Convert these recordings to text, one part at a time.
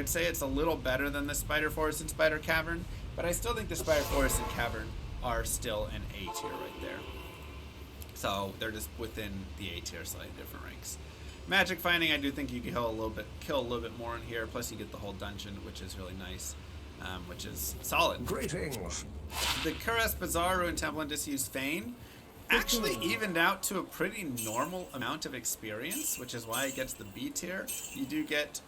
would say it's a little better than the Spider Forest and Spider Cavern, but I still think the Spider Forest and Cavern are still an A tier right there. So they're just within the A tier, slightly different ranks. Magic finding, I do think you can kill a little bit more in here. Plus, you get the whole dungeon, which is really nice, which is solid. Greetings. The Kuras Bazaar, Ruined Temple, and Disused Fane actually evened out to a pretty normal amount of experience, which is why it gets the B tier. You do get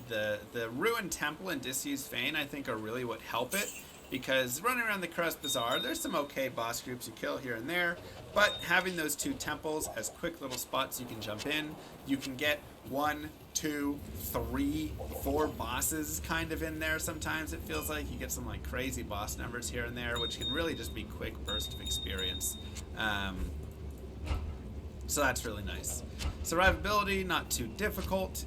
the Ruined Temple and Disused Fane, I think, are really what help it, because running around the Kuras Bazaar, there's some okay boss groups you kill here and there, but having those two temples as quick little spots you can jump in, you can get 1, 2, 3, 4 bosses kind of in there. Sometimes it feels like you get some like crazy boss numbers here and there, which can really just be quick burst of experience. So that's really nice. Survivability, not too difficult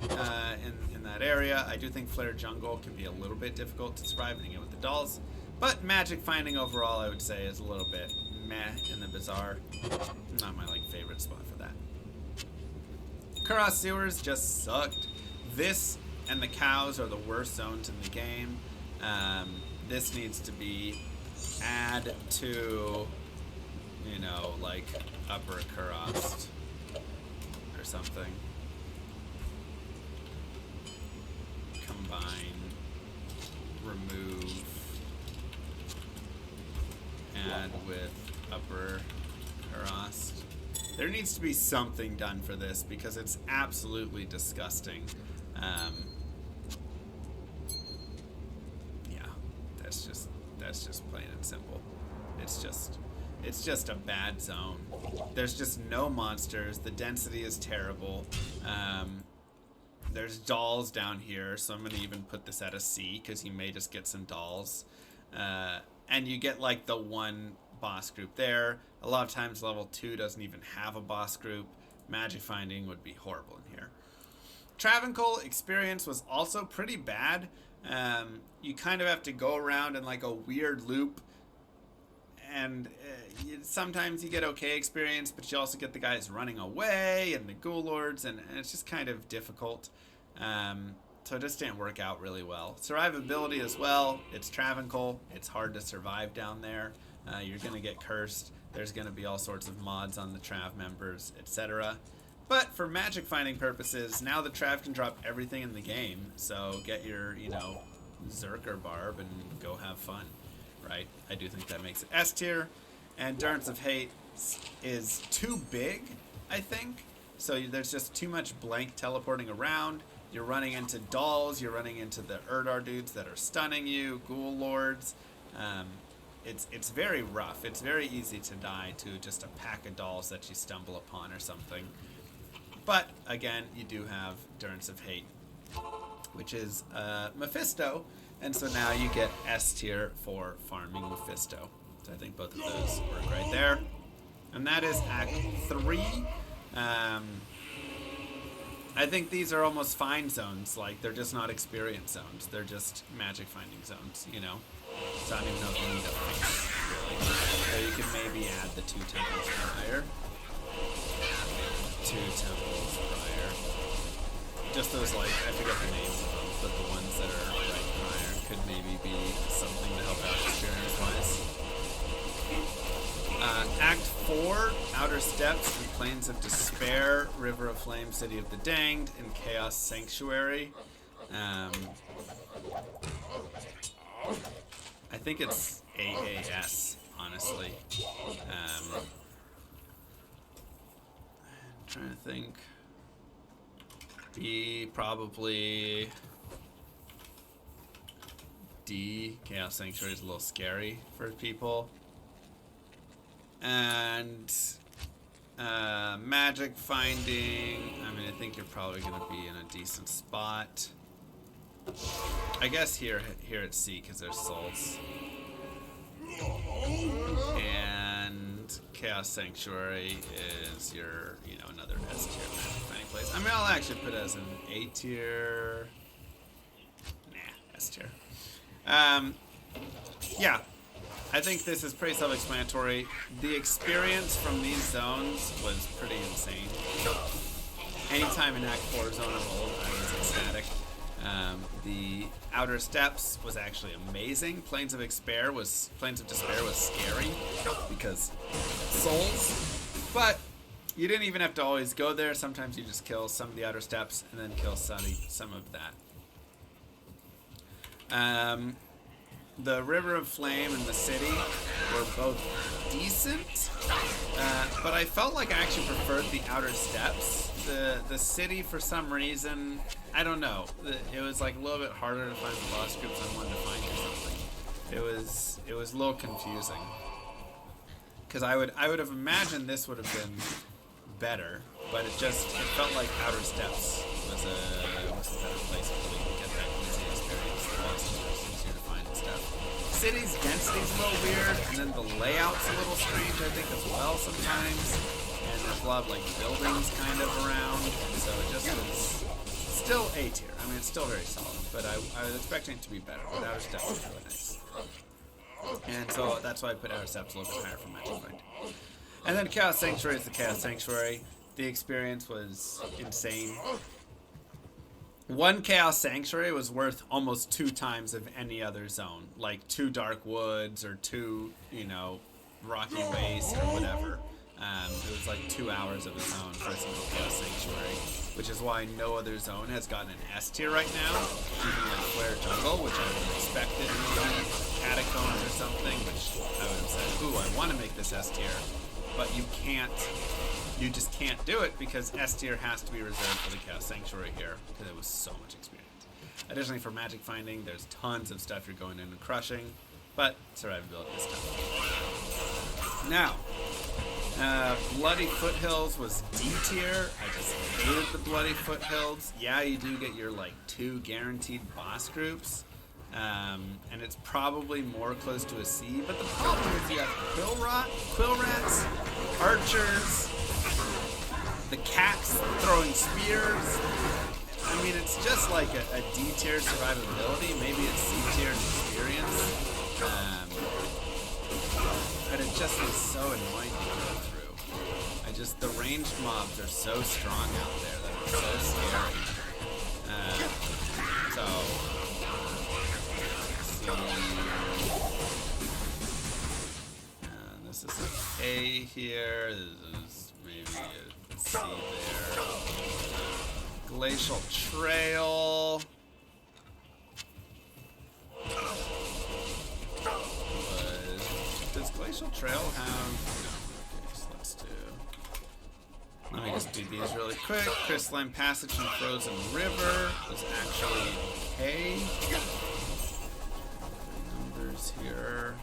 in that area. I do think Flare Jungle can be a little bit difficult to survive with the dolls, but magic finding overall, I would say, is a little bit meh in the Bazaar. Not my favorite spot for that. Kuras Sewers just sucked. This and the cows are the worst zones in the game. This needs to be add to, Upper Kuras or something. Combine, remove, add with Upper Kuras. There needs to be something done for this because it's absolutely disgusting. Yeah, that's just plain and simple. It's just a bad zone. There's just no monsters. The density is terrible. There's dolls down here, so I'm gonna even put this at a C because you may just get some dolls. And you get the one boss group there. A lot of times level 2 doesn't even have a boss group. Magic finding would be horrible in here. Travancore experience was also pretty bad. You kind of have to go around in a weird loop, and sometimes you get okay experience, but you also get the guys running away and the ghoul lords, and it's just kind of difficult. So it just didn't work out really well. Survivability as well. It's Travancore. It's hard to survive down there. You're going to get cursed. There's going to be all sorts of mods on the Trav members, etc. But for magic finding purposes, now the Trav can drop everything in the game. So get your, Zerk or Barb and go have fun, right? I do think that makes it S tier. And Endurance of Hate is too big, I think. So there's just too much blank teleporting around. You're running into dolls. You're running into the Erdar dudes that are stunning you, ghoul lords. It's very rough. It's very easy to die to just a pack of dolls that you stumble upon or something. But again, you do have Endurance of Hate, which is Mephisto, and so now you get S tier for farming Mephisto. So I think both of those work right there. And that is Act 3. I think these are almost fine zones. They're just not experience zones. They're just magic finding zones, So I don't even know if you need to fix, really. So you can maybe add the 2 temples prior. 2 temples prior. Just those, I forget the names of them, but the ones that are right prior could maybe be something to help out experience-wise. Act 4, Outer Steppes and Plains of Despair, River of Flame, City of the Danged, and Chaos Sanctuary. I think it's AAS, honestly. I'm trying to think. B, probably D. Chaos Sanctuary is a little scary for people. And magic finding, I think you're probably going to be in a decent spot. I guess here at C because there's souls. And Chaos Sanctuary is your, another S tier magic finding place. I'll actually put it as an A tier. Nah, S tier. Yeah. I think this is pretty self-explanatory. The experience from these zones was pretty insane. Anytime an Act 4 zone rolled, I was ecstatic. The Outer Steppes was actually amazing. Plains of Despair was scary because souls, but you didn't even have to always go there. Sometimes you just kill some of the Outer Steppes and then kill some of that. The River of Flame and the city were both decent, but I felt like I actually preferred the Outer Steppes. The city, for some reason, I don't know. It was like a little bit harder to find the boss groups I wanted to find or something. It was a little confusing. Because I would have imagined this would have been better, but it felt like Outer Steppes was a better place to really get that easy experience. The bosses were easier to find and stuff. City's density's a little weird, and then the layout's a little strange, I think, as well sometimes. And there's a lot of like buildings kind of around, so it just was still A tier. I mean, it's still very solid, but I was expecting it to be better. But Outer Steppes was really nice, and so that's why I put Outer Steppes a little bit higher for Magic Find. And then Chaos Sanctuary is the Chaos Sanctuary. The experience was insane. One Chaos Sanctuary was worth almost 2 times of any other zone, like 2 Dark Woods or 2, Rocky Waste or whatever. It was like 2 hours of a zone for a single Chaos Sanctuary, which is why no other zone has gotten an S tier right now. Even like Flare Jungle, which I would have expected, maybe Catacombs or something, which I would have said, ooh, I want to make this S tier. But you just can't do it because S tier has to be reserved for the Chaos Sanctuary here, because it was so much experience. Additionally, for Magic Finding, there's tons of stuff you're going in and crushing, but survivability is tough. Now, Bloody Foothills was D tier. I just hated the Bloody Foothills. Yeah, you do get your 2 guaranteed boss groups, and it's probably more close to a C. But the problem is you have quill rats, archers, the cats throwing spears. I mean, it's just like a D tier survivability. Maybe it's C tier experience. But it just is so annoying to go through. The ranged mobs are so strong out there that it's so scary. This is an A here. This is maybe a C there. Glacial Trail. Does Glacial Trail have... Let me just do these really quick. Crystalline Passage and Frozen River was actually okay. Numbers here.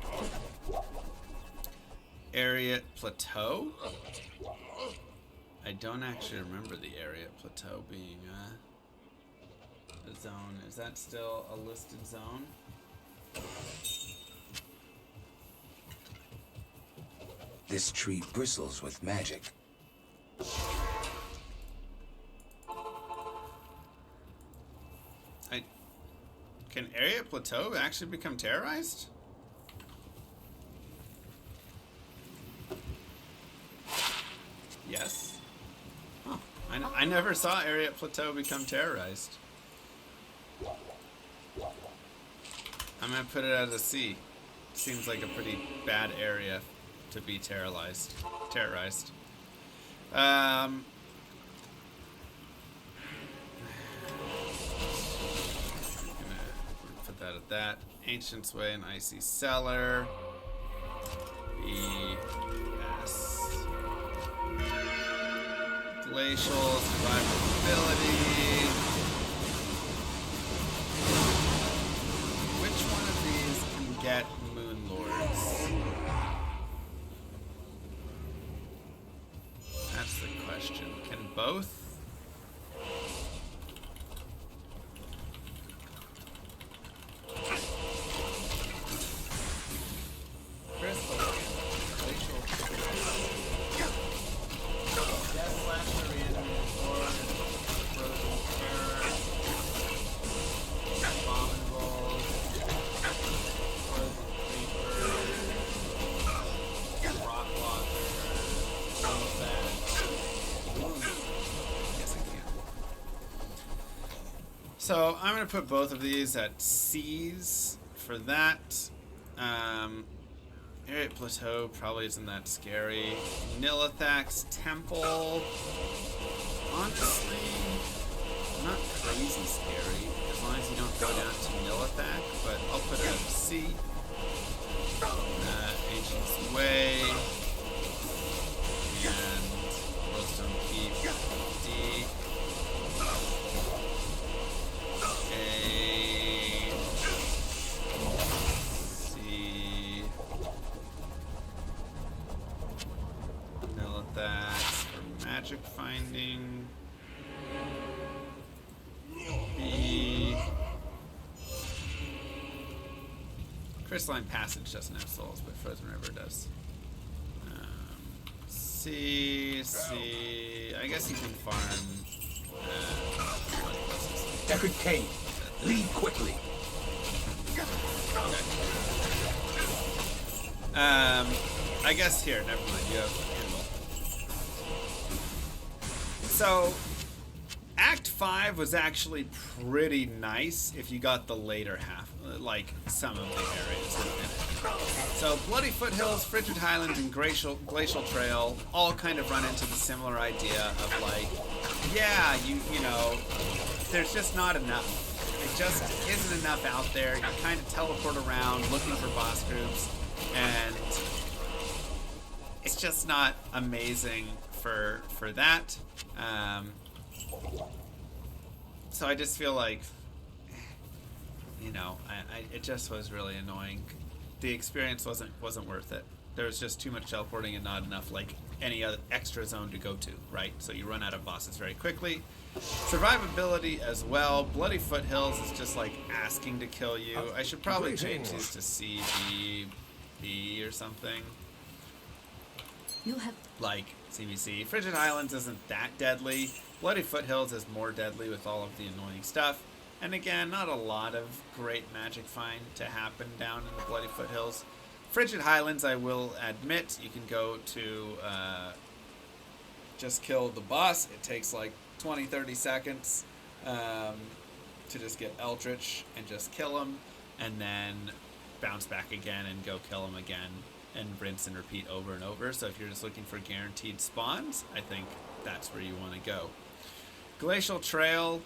Ariat Plateau. I don't actually remember the Ariat Plateau being a zone. Is that still a listed zone? This tree bristles with magic. Can Ariat Plateau actually become terrorized? Yes. Huh. I never saw Ariat Plateau become terrorized. I'm gonna put it as a C. Seems like a pretty bad area to be terrorized. Put that at that. Ancient's Way and Icy Cellar. B.S. Glacial survivability. Which one of these can get Moon Lords? That's the question. Can both? So I'm going to put both of these at C's for that. Area Plateau probably isn't that scary. Nilithak's Temple, honestly, not crazy scary, as long as you don't go down to Nilithak, but I'll put it at C. Ancient's Way, and Glowstone Keep, D. That's for magic finding. B. Crystalline Passage doesn't have souls, but Frozen River does. C. I guess you can farm. Deckard Cain, leave quickly. Okay. I guess here, never mind. You have. So, Act 5 was actually pretty nice if you got the later half, like some of the areas within it. So, Bloody Foothills, Frigid Highlands, and Glacial Trail all kind of run into the similar idea of like, yeah, you know, there's just not enough. It just isn't enough out there. You kind of teleport around looking for boss groups, and it's just not amazing for that. So I just feel like, you know, it just was really annoying. The experience wasn't worth it. There was just too much teleporting and not enough like any other extra zone to go to, right? So you run out of bosses very quickly. Survivability as well. Bloody Foothills is just like asking to kill you. I should probably change these to C, B, B or something. You have Like CBC. Frigid Highlands isn't that deadly. Bloody Foothills is more deadly with all of the annoying stuff. And again, not a lot of great magic find to happen down in the Bloody Foothills. Frigid Highlands, I will admit, you can go to just kill the boss. It takes like 20-30 seconds to just get Eldritch and just kill him, and then bounce back again and go kill him again, and rinse and repeat over and over. So if you're just looking for guaranteed spawns, I think that's where you want to go. Glacial Trail,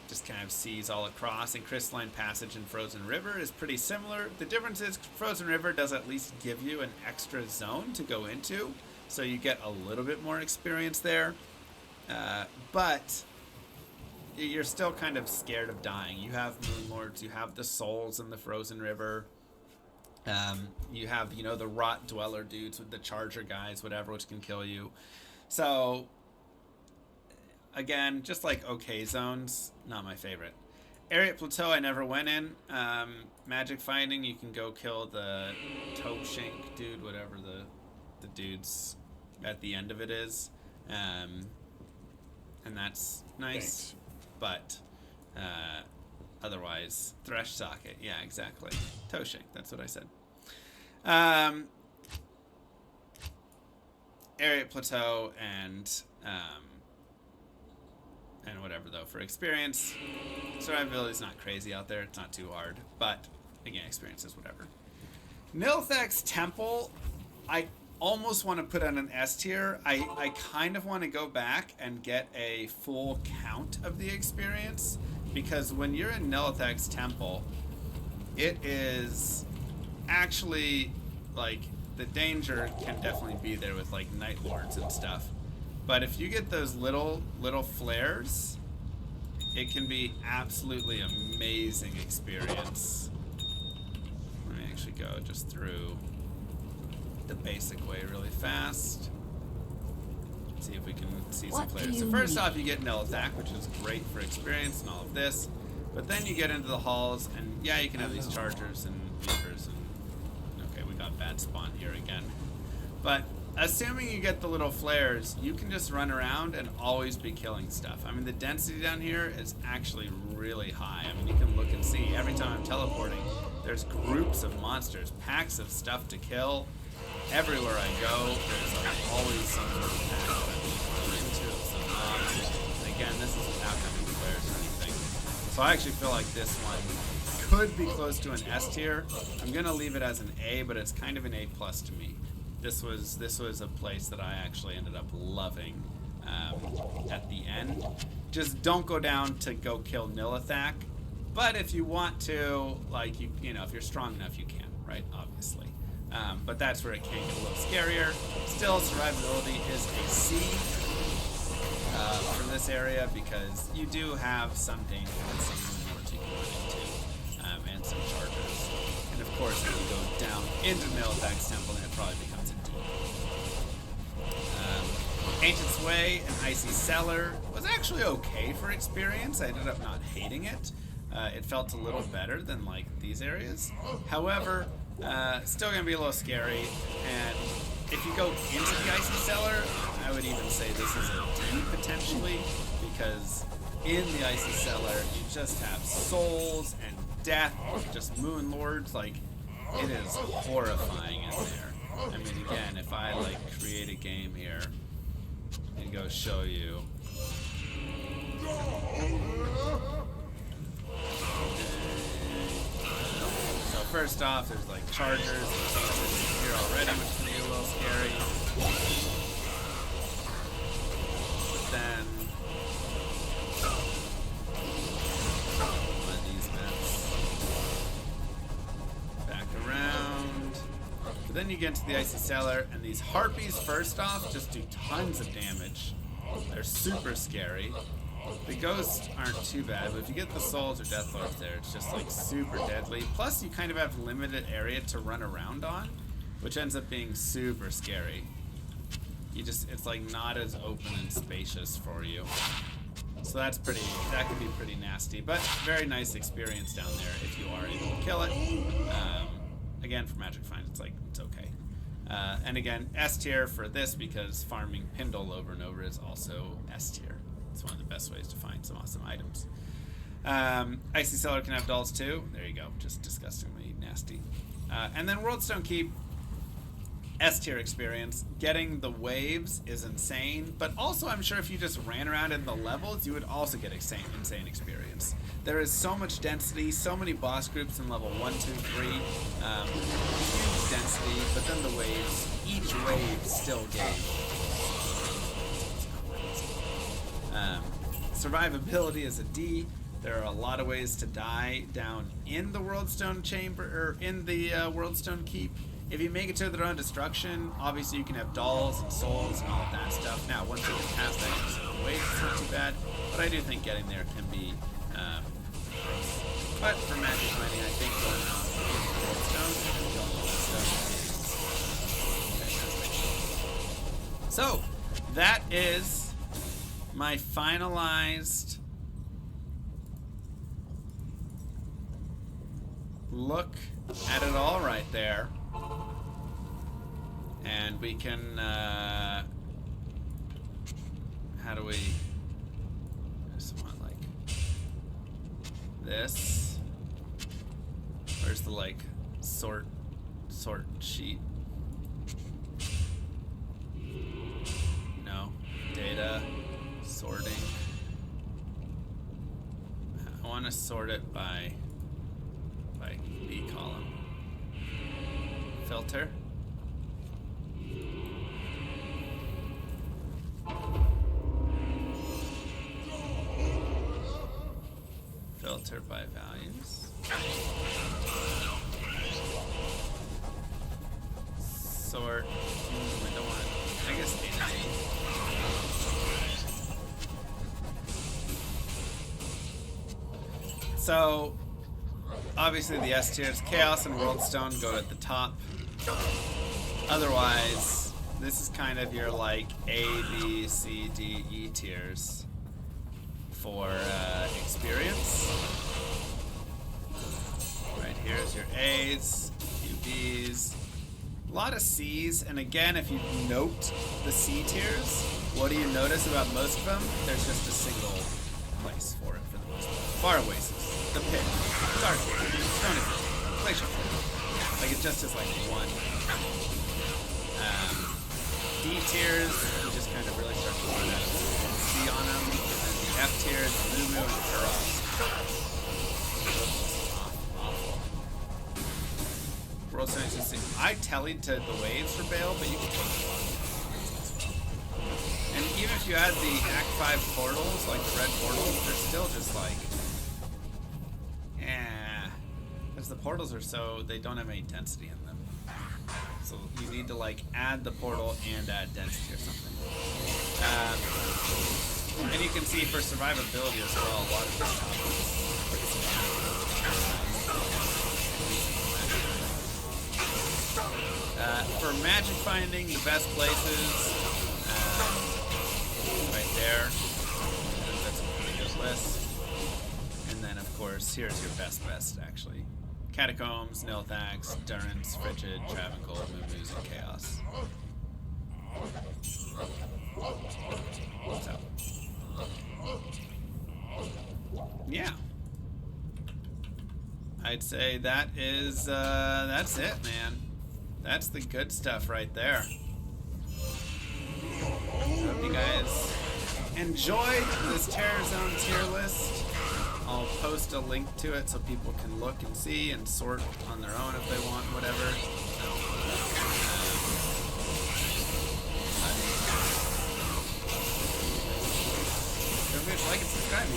just kind of seas all across, and Crystalline Passage and Frozen River is pretty similar. The difference is Frozen River does at least give you an extra zone to go into, so you get a little bit more experience there. But you're still kind of scared of dying. You have Moon Lords, you have the souls in the Frozen River. You have, you know, the Rot Dweller dudes with the Charger guys, whatever, which can kill you. So, again, just like okay zones, not my favorite. Area Plateau I never went in. Magic finding, you can go kill the Toe Shank dude, whatever the dude's at the end of it is. And that's nice. Thanks. But otherwise, Thresh Socket, yeah, exactly. Toe Shank, that's what I said. Area Plateau and whatever though for experience. Survivability is not crazy out there. It's not too hard, but again, experience is whatever. Nilithak's Temple, I almost want to put on an S tier. I kind of want to go back and get a full count of the experience, because when you're in Nilithak's Temple, it is actually like the danger can definitely be there with like Night Lords and stuff. But if you get those little flares, it can be absolutely amazing experience. Let me actually go just through the basic way really fast. See if we can see some flares. So first off, you get Nilithak, which is great for experience and all of this. But then you get into the halls, and yeah, you can have these chargers and beavers. And okay, we got bad spawn here again. But assuming you get the little flares, you can just run around and always be killing stuff. I mean, the density down here is actually really high. I mean, you can look and see every time I'm teleporting, there's groups of monsters, packs of stuff to kill. Everywhere I go, there's always some sort of pack that I'm into. Again, this is without having flares or anything. So I actually feel like this one could be close to an S tier. I'm gonna leave it as an A, but it's kind of an A plus to me. This was a place that I actually ended up loving at the end. Just don't go down to go kill Nilithak, but if you want to, like you know, if you're strong enough, you can, right? Obviously. But that's where it can get a little scarier. Still, survivability is a C for this area because you do have some danger and some rewards you can run into, and some chargers. And of course, if you go down into Nilithak's temple, then it probably becomes a D. Ancient Sway and Icy Cellar was actually okay for experience. I ended up not hating it. It felt a little better than like these areas. However, still gonna be a little scary. And if you go into the Icy Cellar, I would even say this is a D potentially, because in the Icy Cellar you just have souls and death, just moon lords. Like, it is horrifying in there. I mean, again, if I like create a game here and go show you. So first off, there's like chargers here already, which can be a little scary. But then one of these vents. Back around. But then you get into the Icy Cellar, and these harpies, first off, just do tons of damage. They're super scary. The ghosts aren't too bad, but if you get the souls or death lords there, it's just like super deadly. Plus, you kind of have limited area to run around on, which ends up being super scary. It's like not as open and spacious for you. So that could be pretty nasty, but very nice experience down there if you are able to kill it. Again, for Magic Find, it's okay. And again, S tier for this because farming Pindle over and over is also S tier. It's one of the best ways to find some awesome items. Icy Cellar can have dolls too. There you go, just disgustingly nasty. And then Worldstone Keep, S tier experience. Getting the waves is insane, but also I'm sure if you just ran around in the levels, you would also get insane experience. There is so much density, so many boss groups in level 1, 2, 3. Huge density, but then the waves, each wave still gave. Survivability is a D. There are a lot of ways to die down in the Worldstone Chamber, or in the Worldstone Keep. If you make it to their own destruction, obviously you can have dolls and souls and all of that stuff. Now, once you get past that, it's not too bad. But I do think getting there can be gross. But for magic mining, I think going on the Worldstone and so that is my finalized look at it all right there. And we can, how do we, I just want like this. Where's the like sort sheet? No, data, sorting. I want to sort it by B column. Filter. Filter by values. Sort. I don't want. I guess entity. So, obviously the S tiers, Chaos and Worldstone go at the top. Otherwise, this is kind of your like A, B, C, D, E tiers for experience. Right here's your A's, a few B's, a lot of C's, and again, if you note the C tiers, what do you notice about most of them? There's just a single place for it for the most part. Far Oasis, the Pit, Dark, Stony, Glacier. Like it just is like one. D tiers, you just kind of really start to run out of C on them. And then the F tiers, Lumu and Kuros. portal sequences. I tellied to the waves for Bale, but you can totally and even if you add the Act 5 portals, like the red portals, they're still just like, because the portals are they don't have any density in them. So you need to like add the portal and add density or something. And you can see for survivability as well, a lot of this stuff is for magic finding, the best places, right there. That's a pretty good list. And then, of course, here's your best actually. Catacombs, Nilthax, Durance, Frigid, Travancore, Moo-Moos, and Chaos. So. Yeah. I'd say that is, that's it, man. That's the good stuff right there. Hope you guys enjoyed this Terror Zone tier list. I'll post a link to it so people can look and see and sort on their own if they want, whatever. Don't forget to like and subscribe.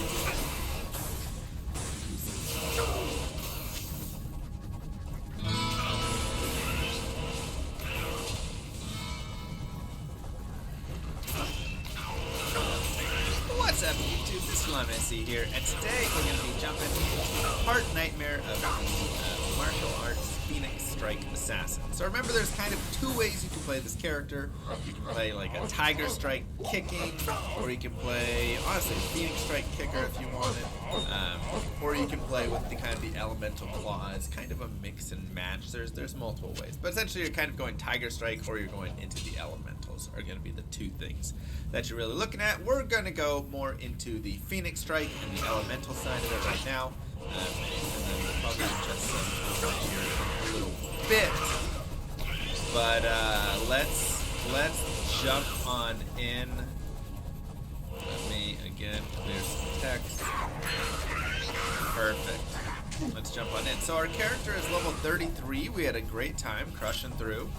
What's up, YouTube? This is Messi here, and today we're going to be jumping into Part Nightmare of the Martial Arts Phoenix Strike Assassin. So remember, there's kind of two ways you can play this character. You can play like a Tiger Strike kicking, or you can play, honestly, Phoenix Strike kicker if you want it. Or you can play with the kind of the elemental claws, kind of a mix and match. There's multiple ways, but essentially you're kind of going Tiger Strike or you're going into the elementals are going to be the two things that you're really looking at. We're going to go more into the Phoenix Strike and the elemental side of it right now, and then we'll probably adjust some here in a little bit. But let's jump on in. Let me again clear some text. Perfect. Let's jump on in. So our character is level 33. We had a great time crushing through.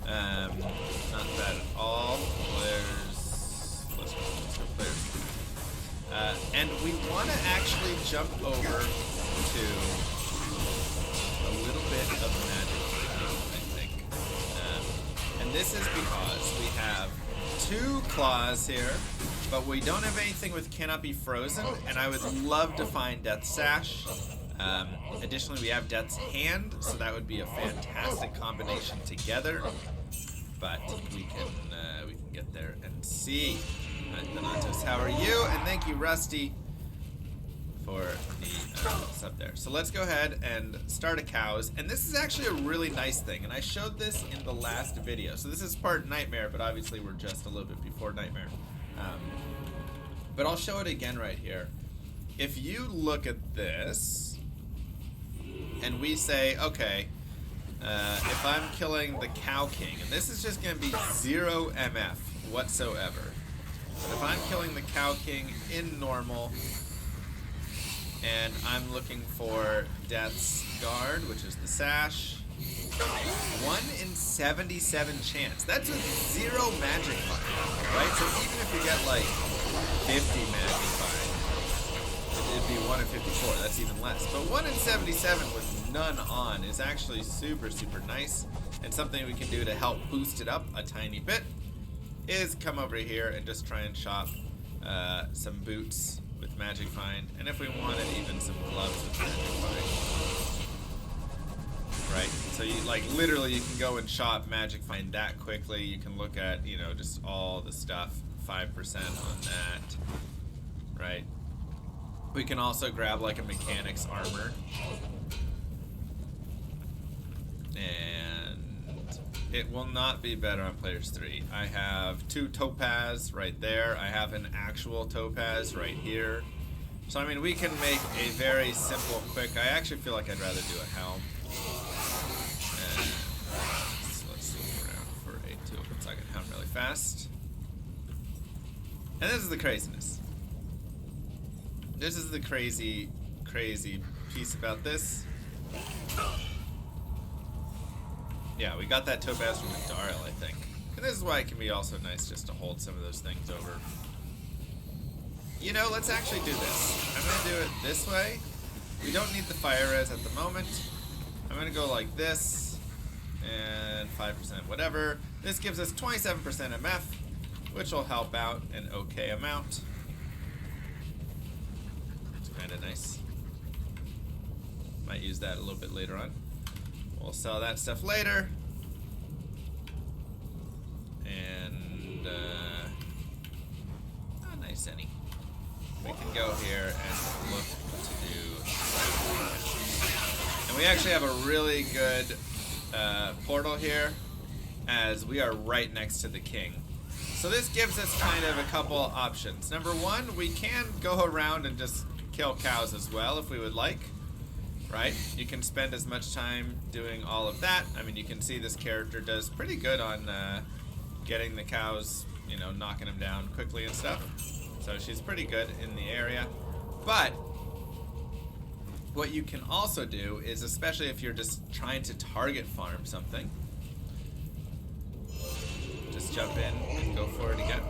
Not bad at all. Let's go players. And we want to actually jump over to a little bit of magic, I think. And this is because we have 2 claws here, but we don't have anything with cannot be frozen, and I would love to find Death's Sash. Additionally, we have Death's Hand, so that would be a fantastic combination together. But we can get there and see. Donatos, how are you? And thank you, Rusty, for the sub there. So let's go ahead and start a cows. And this is actually a really nice thing, and I showed this in the last video. So this is part Nightmare, but obviously we're just a little bit before Nightmare. But I'll show it again right here. If you look at this, and we say, okay, if I'm killing the Cow King, and this is just going to be 0 MF whatsoever. If I'm killing the Cow King in normal, and I'm looking for Death's Guard, which is the Sash, 1 in 77 chance. That's a 0 magic find, right? So even if you get like 50 magic find, it'd be 1 in 54. That's even less. But 1 in 77 with none on is actually super, super nice. And something we can do to help boost it up a tiny bit is come over here and just try and shop some boots with magic find. And if we wanted, even some gloves with magic find. Right? So you like literally you can go and shop magic find that quickly. You can look at, you know, just all the stuff, 5% on that. Right? We can also grab like a mechanic's armor. And it will not be better on players 3. I have 2 topaz right there. I have an actual topaz right here. So I mean we can make a very simple, quick. I actually feel like I'd rather do a helm. And let's look around for a 2 so I can helm really fast. And this is the craziness. This is the crazy piece about this. Yeah, we got that topaz from the Darl, I think. And this is why it can be also nice just to hold some of those things over. You know, let's actually do this. I'm going to do it this way. We don't need the fire res at the moment. I'm going to go like this. And 5% whatever. This gives us 27% MF, which will help out an okay amount. It's kind of nice. Might use that a little bit later on. We'll sell that stuff later. And, nice any. We can go here and look to do. And we actually have a really good portal here, as we are right next to the king. So this gives us kind of a couple options. Number one, we can go around and just kill cows as well if we would like. Right? You can spend as much time doing all of that. I mean, you can see this character does pretty good on getting the cows, you know, knocking them down quickly and stuff. So she's pretty good in the area. But what you can also do is, especially if you're just trying to target farm something, just jump in and go for it again,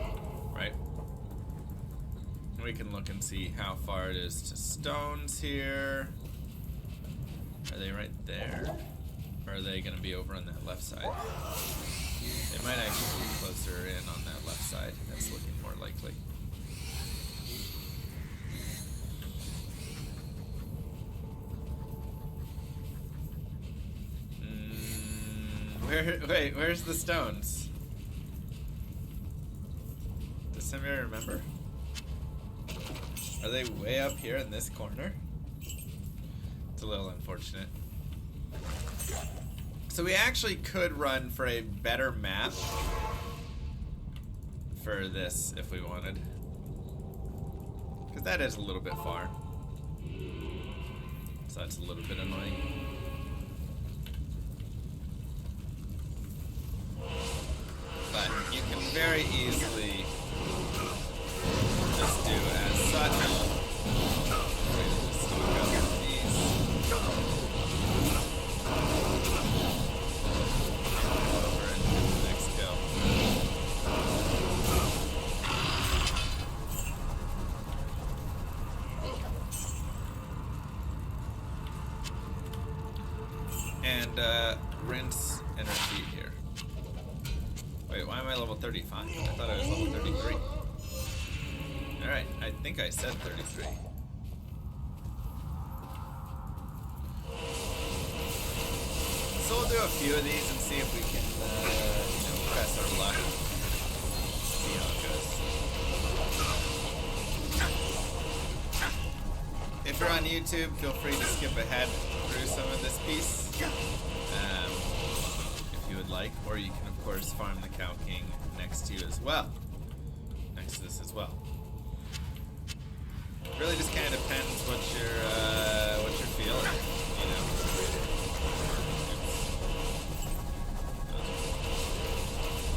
right? And we can look and see how far it is to stones here. Are they right there? Or are they going to be over on that left side? They might actually be closer in on that left side. That's looking more likely. Where's the stones? Does somebody remember? Are they way up here in this corner? It's a little unfortunate. So we actually could run for a better map for this if we wanted. Because that is a little bit far. So that's a little bit annoying. But you can very easily just do as such. And rinse and repeat here. Wait, why am I level 35? I thought I was level 33. Alright, I think I said 33. So we'll do a few of these and see if we can, you know, press our luck. See how it goes. If you're on YouTube, feel free to skip ahead through some of this piece. If you would like, or you can of course farm the Cow King next to you as well. Next to this as well. Really just kind of depends what you're feeling, you know.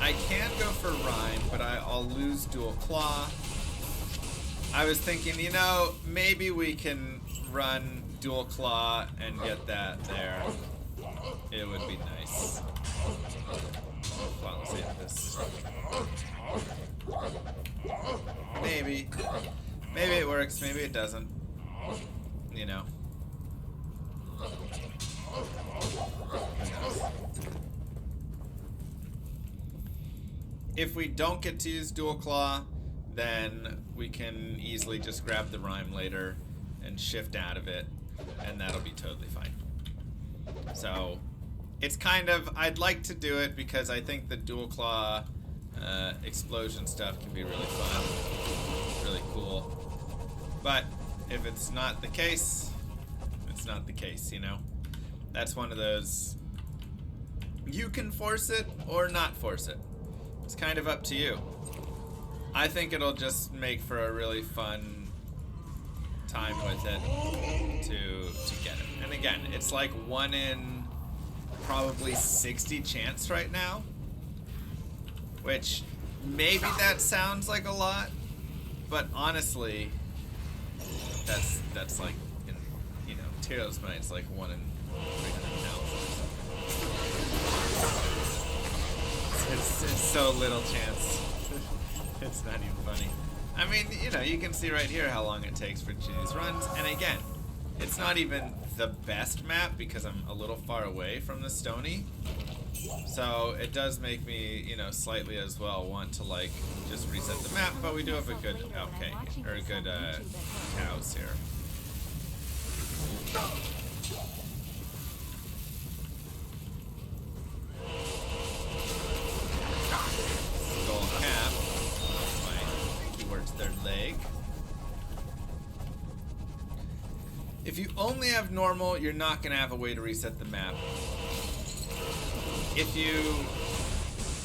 I can go for Rhyme, but I'll lose Dual Claw. I was thinking, you know, maybe we can run Dual Claw and get that there. It would be nice. Well, let's see this. Maybe. Maybe it works, maybe it doesn't. You know. If we don't get to use Dual Claw, then we can easily just grab the Rhyme later and shift out of it, and that'll be totally fine. So, it's kind of, I'd like to do it because I think the Dual Claw explosion stuff can be really fun, really cool. But if it's not the case, it's not the case, you know? That's one of those, you can force it or not force it. It's kind of up to you. I think it'll just make for a really fun time with it to get it. And again, it's like 1 in probably 60 chance right now, which maybe that sounds like a lot, but honestly, that's like, in, you know, Teros Might, it's like 1 in 300,000 or something. It's so little chance. It's not even funny. I mean, you know, you can see right here how long it takes for these runs. And again, it's not even the best map because I'm a little far away from the Stony. So it does make me, you know, slightly as well want to like just reset the map. But we do have a good or a good cows here. Skull cap. He works their leg. If you only have normal, you're not going to have a way to reset the map. If you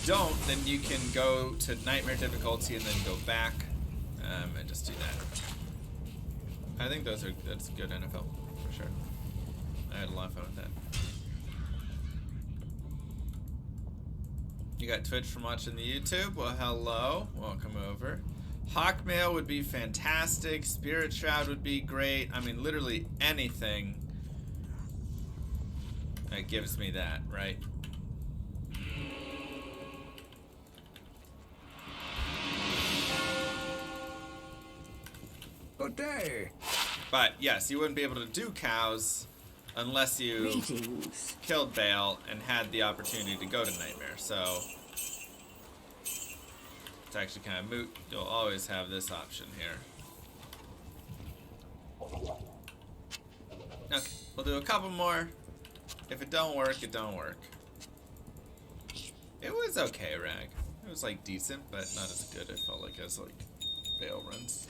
don't, then you can go to nightmare difficulty and then go back and just do that. I think that's good NFL for sure. I had a lot of fun with that. You got Twitch from watching the YouTube? Well, hello. Welcome over. Hawkmail would be fantastic. Spirit Shroud would be great. I mean, literally anything that gives me that, right? Good day. But yes, you wouldn't be able to do cows unless you Greetings. killed Bale and had the opportunity to go to Nightmare. So it's actually kind of moot. You'll always have this option here. Okay, we'll do a couple more. If it don't work, it don't work. It was okay, Rag. It was like decent, but not as good. I felt like as like Bale runs.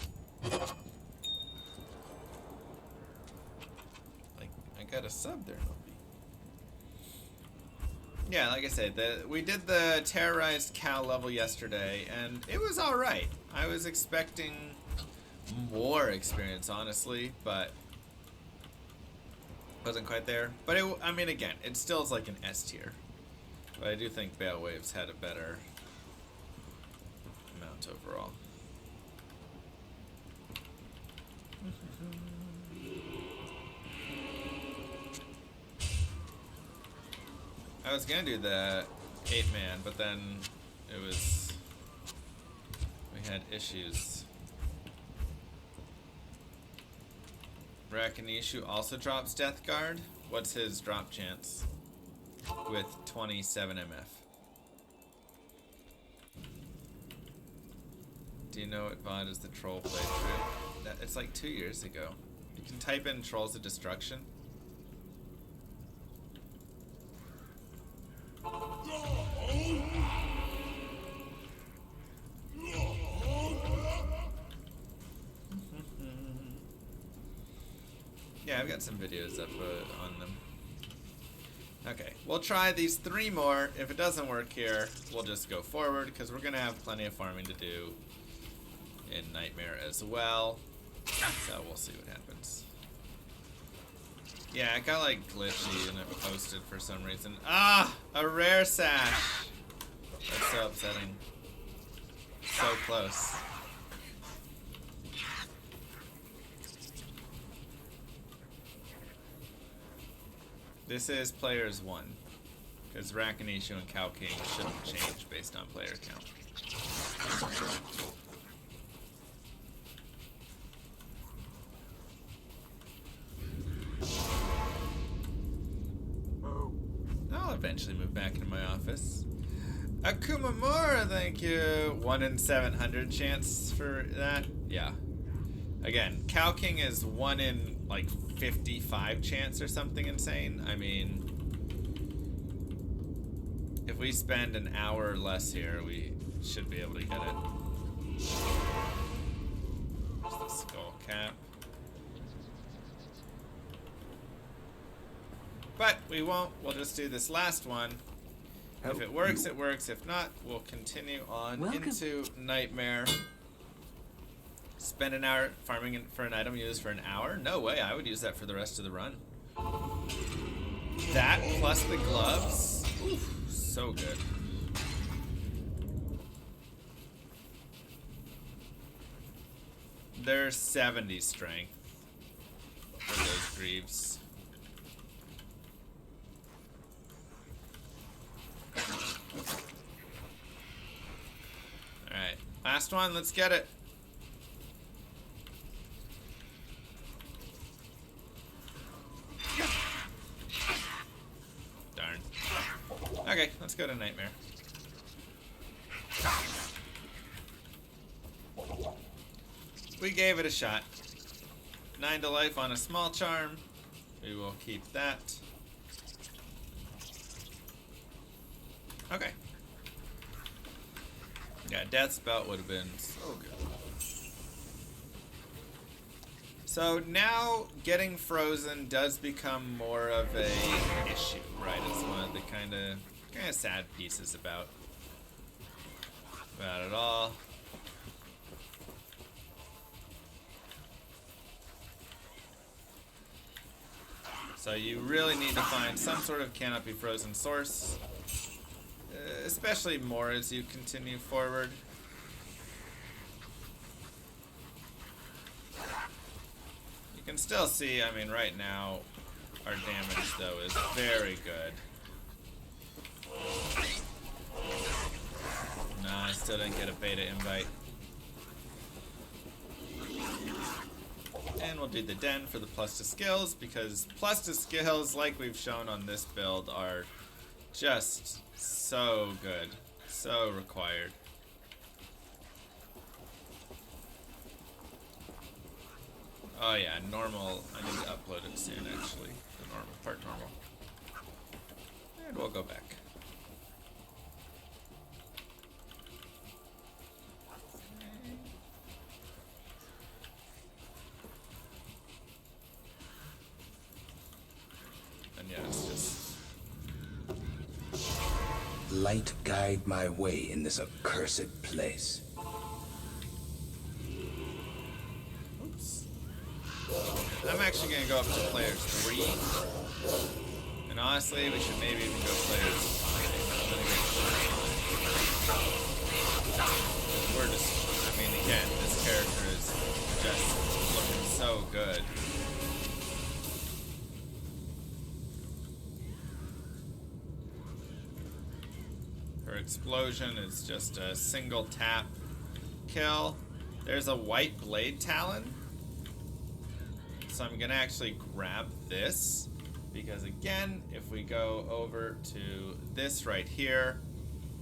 Like I got a sub there, Nobby. Yeah, like I said, we did the terrorized cow level yesterday, and it was all right. I was expecting more experience, honestly, but wasn't quite there. But I mean, again, it still is like an S tier. But I do think Bale Waves had a better amount overall. I was gonna do the 8-man, but then we had issues. Rakinishu also drops Death Guard. What's his drop chance? With 27 MF. Do you know what VOD is the troll playthrough? It's like 2 years ago. You can type in Trolls of Destruction. Yeah, I've got some videos up on them. Okay, we'll try these 3 more. If it doesn't work here, we'll just go forward because we're gonna have plenty of farming to do in Nightmare as well. So we'll see what happens. Yeah, it got like glitchy and it posted for some reason. Ah, a rare sash. That's so upsetting. So close. This is players 1. Because Rakinishu and Cow King shouldn't change based on player count. I'll eventually move back into my office. Akumamura, thank you. 1 in 700 chance for that. Yeah. Again, Cow King is 1 in like 55 chance or something insane. I mean, if we spend an hour or less here, we should be able to get it. There's the skull cap. But we won't. We'll just do this last one. If it works, it works. If not, we'll continue on into Nightmare. Spend an hour farming for an item used for an hour? No way, I would use that for the rest of the run. That plus the gloves? Oof, so good. There's 70 strength for those greaves. Last one, let's get it. Darn. Okay, let's go to Nightmare. We gave it a shot. 9 to life on a small charm. We will keep that. Okay. Yeah, Death Spout would have been so good. So now getting frozen does become more of a issue, right? It's one of the kind of sad pieces about it all. So you really need to find some sort of cannot be frozen source, especially more as you continue forward. You can still see, I mean, right now, our damage, though, is very good. No, I still didn't get a beta invite. And we'll do the den for the plus to skills, because plus to skills, like we've shown on this build, are just so good. So required. Oh yeah, normal. I need to upload it soon, actually. The normal part, normal. And we'll go back. And yeah, it's just... Light guide my way in this accursed place. Oops. I'm actually going to go up to players 3. And honestly, we should maybe even go players 5. We're just, I mean, again, this character is just looking so good. Her explosion is just a single tap kill. There's a white blade talon. So I'm gonna actually grab this, because again, if we go over to this right here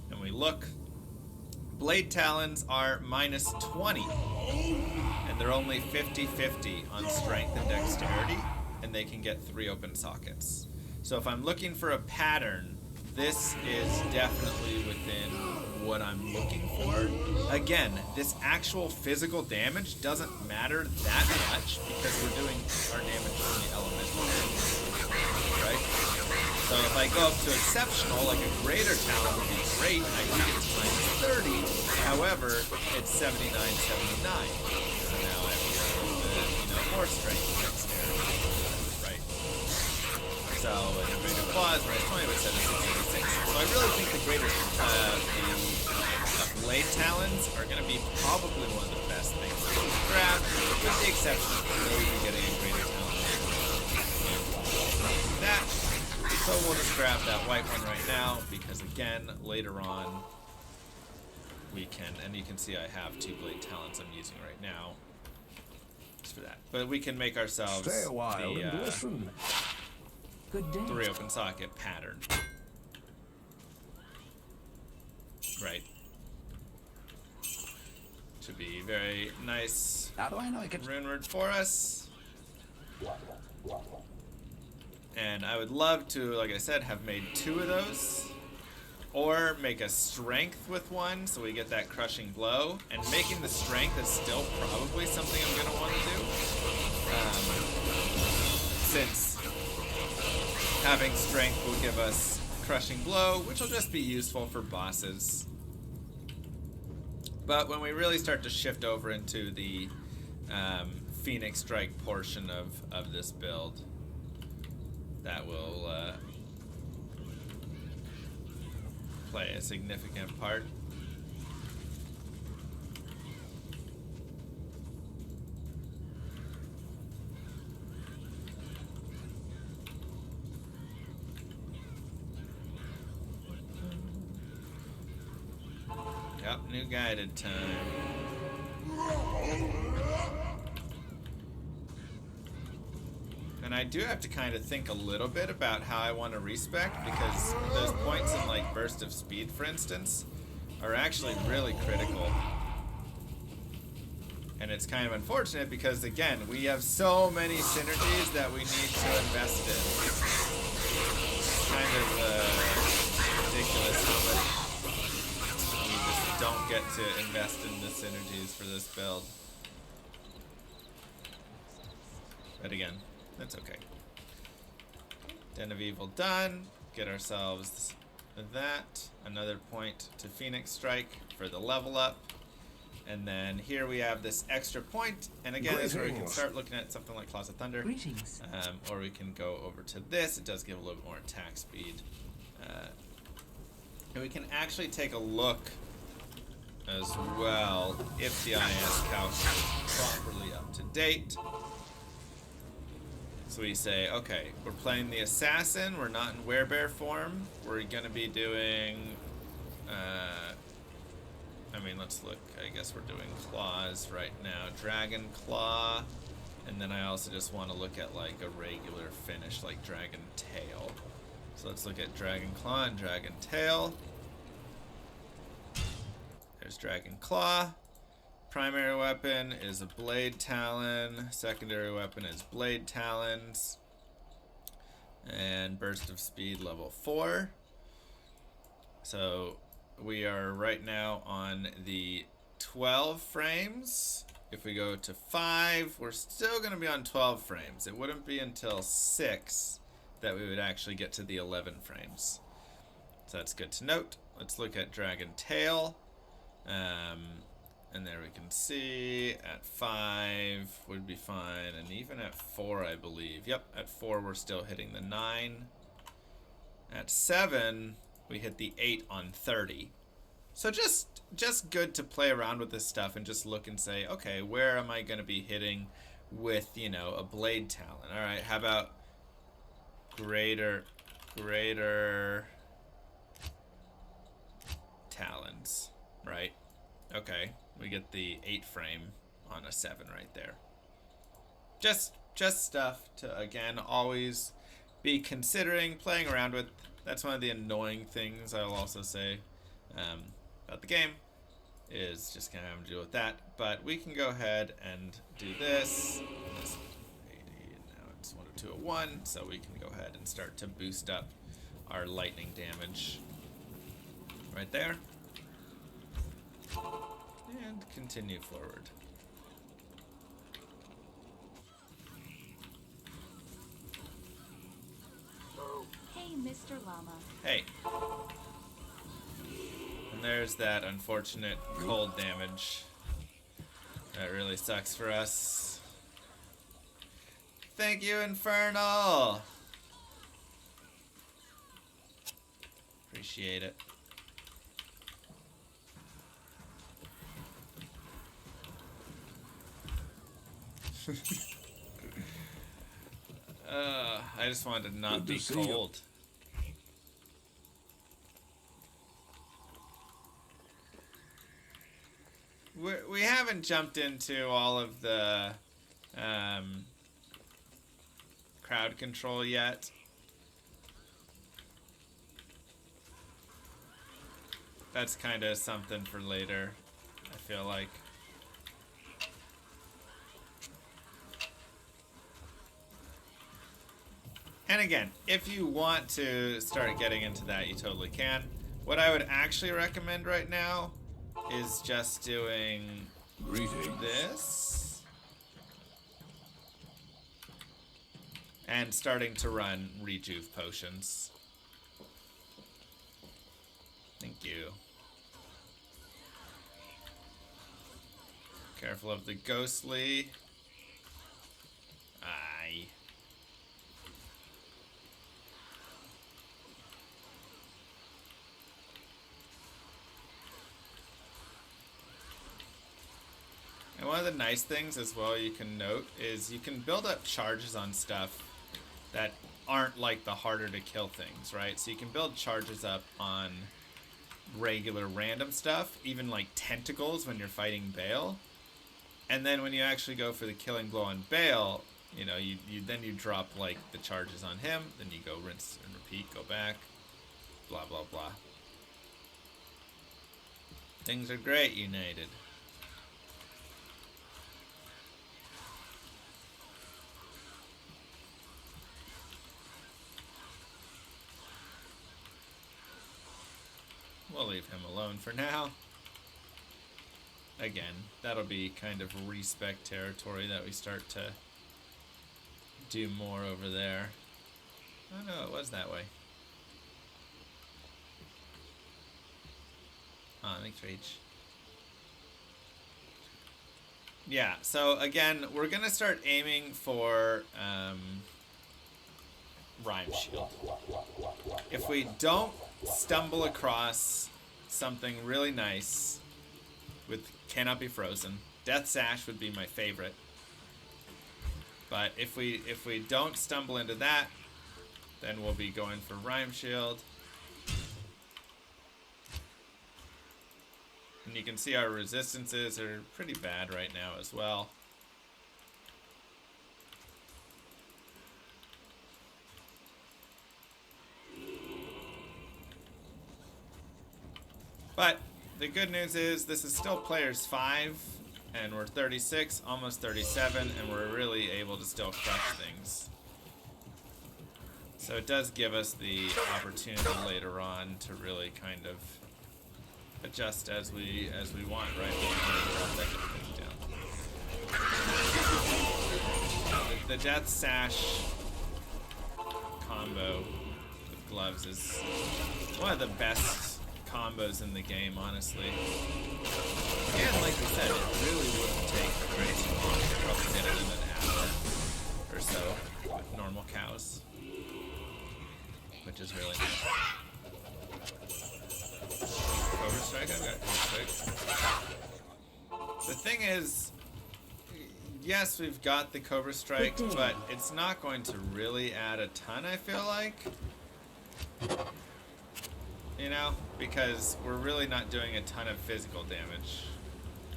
and we look, blade talons are minus 20, and they're only 50-50 on strength and dexterity, and they can get 3 open sockets. So if I'm looking for a pattern, this is definitely within what I'm looking for. Again, this actual physical damage doesn't matter that much because we're doing our damage from the elemental end, right? So if I go up to exceptional, like a greater talent would be great, I can get to minus 30, however, it's 79, 79. So now I have to go with more strength and dexterity, right? So in a greater clause, minus 20, but 76. So I really think the greater blade talons are going to be probably one of the best things to grab, with the exception of maybe getting a greater talon. That. So we'll just grab that white one right now, because again, later on, we can, and you can see I have 2 blade talons I'm using right now, just for that. But we can make ourselves Stay a while and listen. Good day. 3 open socket pattern. Right. Should be very nice How do I know I can... rune word for us. And I would love to, like I said, have made 2 of those. Or make a strength with one, so we get that crushing blow. And making the strength is still probably something I'm going to want to do. Since having strength will give us crushing blow, which will just be useful for bosses. But when we really start to shift over into the Phoenix Strike portion of this build, that will play a significant part. Yep, new guided time. And I do have to kind of think a little bit about how I want to respec, because those points in like burst of speed, for instance, are actually really critical. And it's kind of unfortunate because, again, we have so many synergies that we need to invest in. It's kind of ridiculous how much we just don't get to invest in the synergies for this build. But again, that's okay. Den of Evil done. Get ourselves that. Another point to Phoenix Strike for the level up. And then here we have this extra point, and again, this is where we can start looking at something like Claws of Thunder. Greetings. Or we can go over to this. It does give a little bit more attack speed. And we can actually take a look as well if the IS calc is properly up to date. So we say, okay, we're playing the Assassin. We're not in Werebear form. We're going to be doing... I mean, let's look. I guess we're doing claws right now. Dragon Claw. And then I also just want to look at like a regular finish like Dragon Tail. So let's look at Dragon Claw and Dragon Tail. There's Dragon Claw. Primary weapon is a Blade Talon. Secondary weapon is Blade Talons. And Burst of Speed level 4. So... we are right now on the 12 frames. If we go to 5, we're still going to be on 12 frames. It wouldn't be until 6 that we would actually get to the 11 frames. So that's good to note. Let's look at Dragon Tail. And there we can see at 5 would be fine. And even at 4, I believe. Yep, at 4 we're still hitting the 9. At 7... we hit the 8 on 30. So just good to play around with this stuff and just look and say, okay, where am I going to be hitting with, you know, a Blade Talon? All right, how about greater talons, right? Okay, we get the 8 frame on a 7 right there. Just stuff to, again, always be considering, playing around with. That's one of the annoying things I'll also say about the game, is just kind of having to deal with that. But we can go ahead and do this. This 80, and now it's 10201, so we can go ahead and start to boost up our lightning damage right there. And continue forward. Hey, Mr. Llama. Hey. And there's that unfortunate cold damage. That really sucks for us. Thank you, Infernal! Appreciate it. I just wanted to not be cold. We haven't jumped into all of the crowd control yet. That's kind of something for later, I feel like. And again, if you want to start getting into that, you totally can. What I would actually recommend right now is just doing this and starting to run rejuve potions. Thank you. Careful of the ghostly. Aye. And one of the nice things as well you can note is you can build up charges on stuff that aren't like the harder to kill things, right? So you can build charges up on regular random stuff, even like tentacles when you're fighting Bale. And then when you actually go for the killing blow on Bale, you know, you drop like the charges on him, then you go rinse and repeat, go back, blah blah blah. Things are great, United. We'll leave him alone for now. Again, that'll be kind of respec territory that we start to do more over there. Oh no, it was that way. Oh, thanks, Rage. Yeah, so again, we're gonna start aiming for Rhyme Shield. If we don't stumble across something really nice with Cannot Be Frozen, Death Sash would be my favorite. But if we don't stumble into that, then we'll be going for Rhyme Shield. And you can see our resistances are pretty bad right now as well. But the good news is this is still players 5, and we're 36, almost 37, and we're really able to still crush things. So it does give us the opportunity later on to really kind of adjust as we want, right? The Death Sash combo with gloves is one of the best combos in the game, honestly. And like we said, it really wouldn't take very too long to probably get it in an hour or so with normal cows, which is really nice. Cobra Strike, I've got Cobra Strike. The thing is, yes, we've got the Cobra Strike, but it's not going to really add a ton, I feel like. You know, because we're really not doing a ton of physical damage.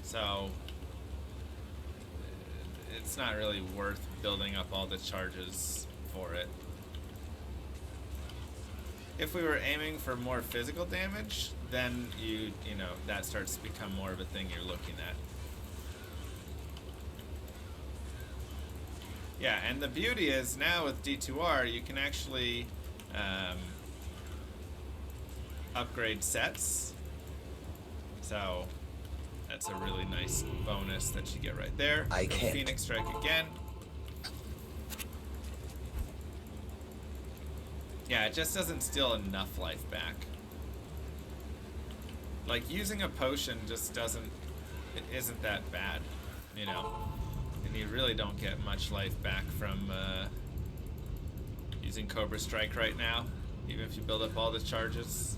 So it's not really worth building up all the charges for it. If we were aiming for more physical damage, then you know, that starts to become more of a thing you're looking at. Yeah, and the beauty is now with D2R, you can actually upgrade sets. So that's a really nice bonus that you get right there. I can't. Phoenix Strike again. Yeah, it just doesn't steal enough life back. Like, using a potion just isn't that bad, you know? And you really don't get much life back from using Cobra Strike right now, even if you build up all the charges.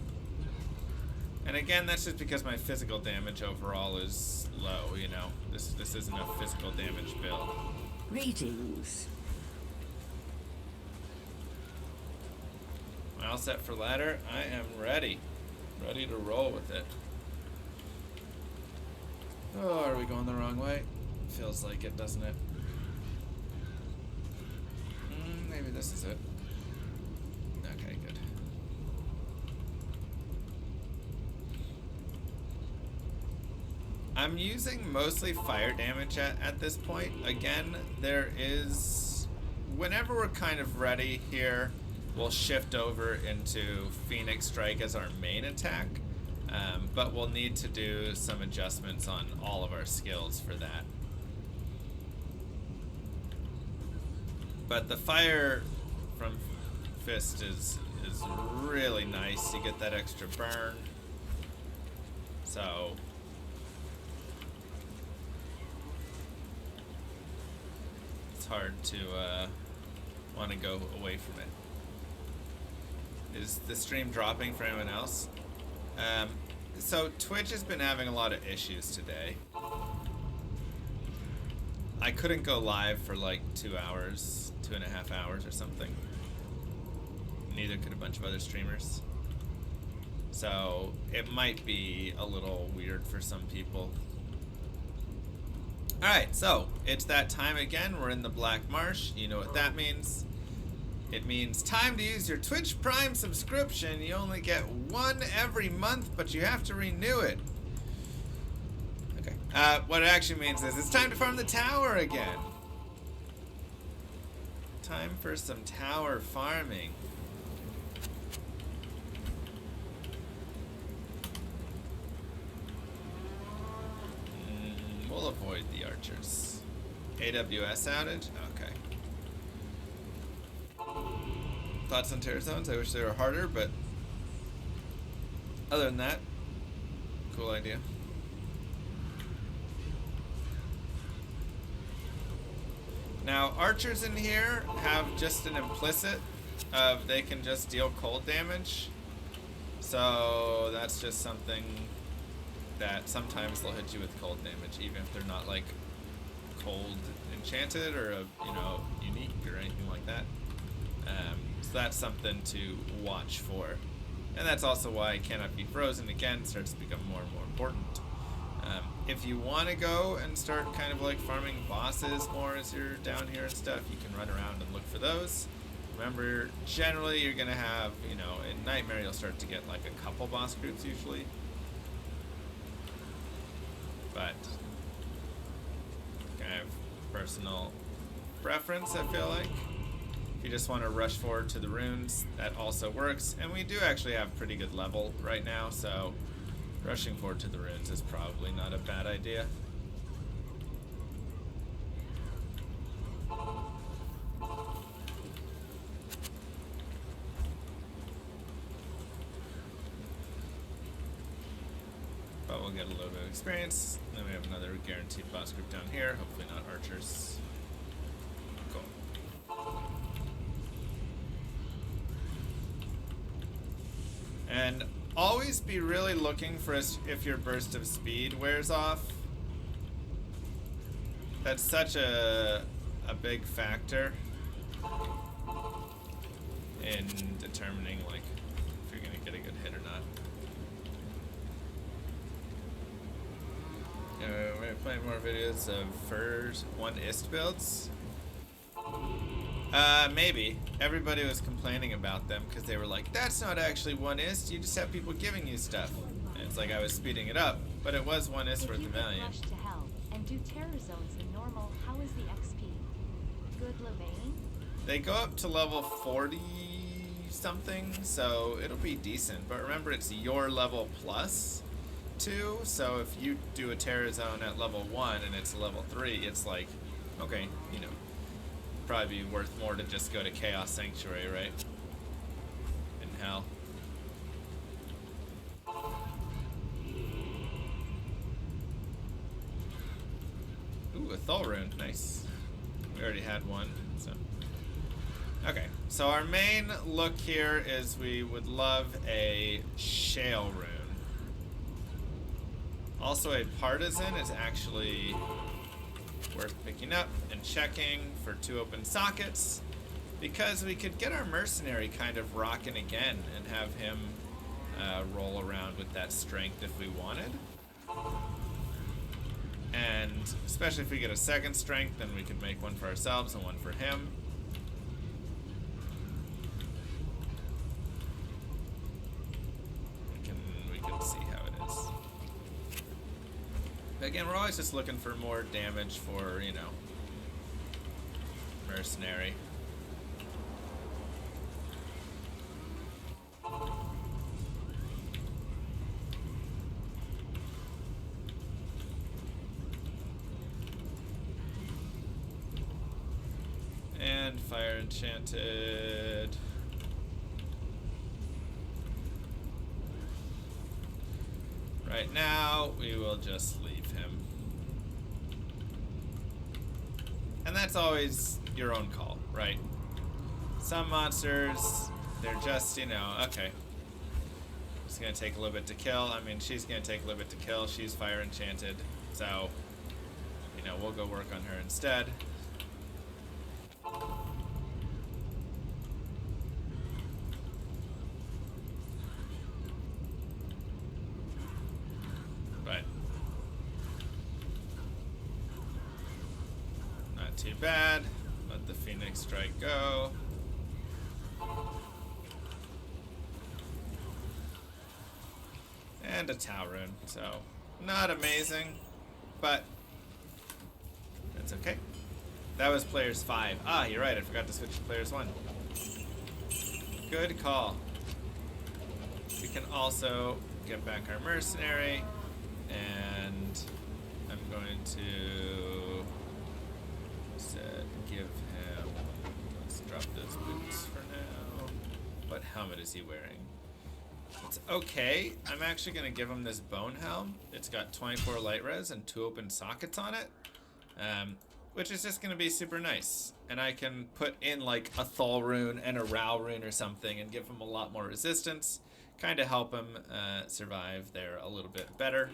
And again, that's just because my physical damage overall is low, you know? This isn't a physical damage build. Greetings. Am I all set for ladder? I am ready. Ready to roll with it. Oh, are we going the wrong way? Feels like it, doesn't it? Maybe this is it. Okay, good. I'm using mostly fire damage at this point. Again, there is... Whenever we're kind of ready here, we'll shift over into Phoenix Strike as our main attack. But we'll need to do some adjustments on all of our skills for that. But the fire from Fist is really nice. You get that extra burn. So it's hard to want to go away from it. Is the stream dropping for anyone else? So Twitch has been having a lot of issues today. I couldn't go live for like 2 hours, 2.5 hours or something. Neither could a bunch of other streamers. So it might be a little weird for some people. Alright, so it's that time again. We're in the Black Marsh. You know what that means. It means time to use your Twitch Prime subscription. You only get one every month, but you have to renew it. Okay. What it actually means is it's time to farm the tower again. Time for some tower farming. We'll avoid the archers. AWS outage? Okay. Thoughts on terror zones? I wish they were harder, but other than that, cool idea. Now, archers in here have just an implicit of they can just deal cold damage. So that's just something that sometimes they'll hit you with cold damage, even if they're not like cold enchanted or unique or anything like that. So that's something to watch for, and that's also why it cannot be frozen again starts to become more and more important. If you want to go and start kind of like farming bosses more as you're down here and stuff, you can run around and look for those. Remember, generally you're gonna have, in Nightmare you'll start to get like a couple boss groups usually. But kind of personal preference, I feel like. If you just want to rush forward to the runes, that also works. And we do actually have pretty good level right now, so rushing forward to the runes is probably not a bad idea. But we'll get a little bit of experience. Then we have another guaranteed boss group down here. Hopefully not archers. Cool. And always be really looking for if your burst of speed wears off. That's such a big factor in determining like if you're gonna get a good hit or not. We're playing more videos of Furs 1ist builds. Maybe. Everybody was complaining about them because they were like, that's not actually 1ist, you just have people giving you stuff. And it's like I was speeding it up, but it was 1ist worth the value. Rush to hell and do terror zones in normal, how is the XP? Good Levain? They go up to level 40 something, so it'll be decent. But remember, it's your level plus 2, so if you do a terror zone at level 1 and it's level 3, it's like, okay, probably be worth more to just go to Chaos Sanctuary, right? In hell. Ooh, a Thul rune, nice. We already had one, so. Okay, so our main look here is we would love a Shale rune. Also, a Partisan is actually worth picking up and checking for 2 open sockets, because we could get our Mercenary kind of rocking again and have him roll around with that strength if we wanted. And especially if we get a second strength, then we could make one for ourselves and one for him. We can see how it is. But again, we're always just looking for more damage for, Mercenary. And Fire Enchanted. Right now, we will just leave him. And that's always your own call, right? Some monsters, they're just, okay. It's gonna take a little bit to kill. I mean, she's gonna take a little bit to kill. She's Fire Enchanted. So, we'll go work on her instead. too bad. Let the Phoenix Strike go. And a Tau Rune, so not amazing, but that's okay. That was players 5. Ah, you're right, I forgot to switch to players 1. Good call. We can also get back our mercenary, and I'm going to give him, let's drop those boots for now. What helmet is he wearing? It's okay. I'm actually going to give him this bone helm. It's got 24 light res and 2 open sockets on it, which is just going to be super nice. And I can put in like a Thol rune and a Rao rune or something and give him a lot more resistance. Kind of help him survive there a little bit better.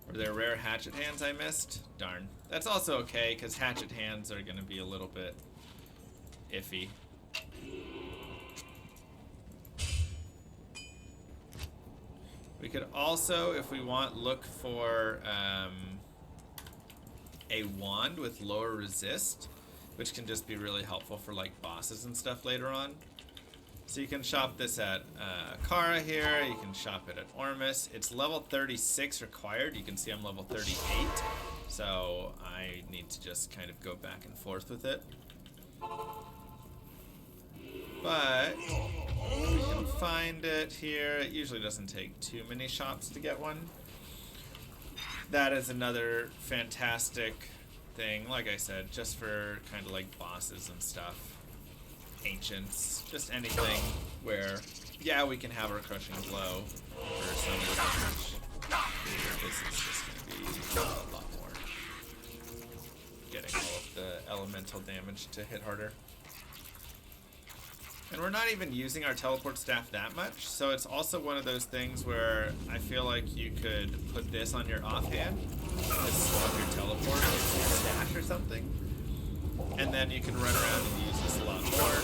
Were there rare hatchet hands I missed? Darn. That's also okay, because hatchet hands are going to be a little bit iffy. We could also, if we want, look for a wand with lower resist, which can just be really helpful for like bosses and stuff later on. So you can shop this at Kara here, you can shop it at Ormus. It's level 36 required. You can see I'm level 38, so I need to just kind of go back and forth with it. But we can find it here. It usually doesn't take too many shops to get one. That is another fantastic thing, like I said, just for kind of like bosses and stuff. Ancients, just anything where, yeah, we can have our crushing blow for some damage. This is just going to be a lot more. Getting all of the elemental damage to hit harder. And we're not even using our teleport staff that much, so it's also one of those things where I feel like you could put this on your offhand, just swap your teleport with your stash or something, and then you can run around and use this a lot more,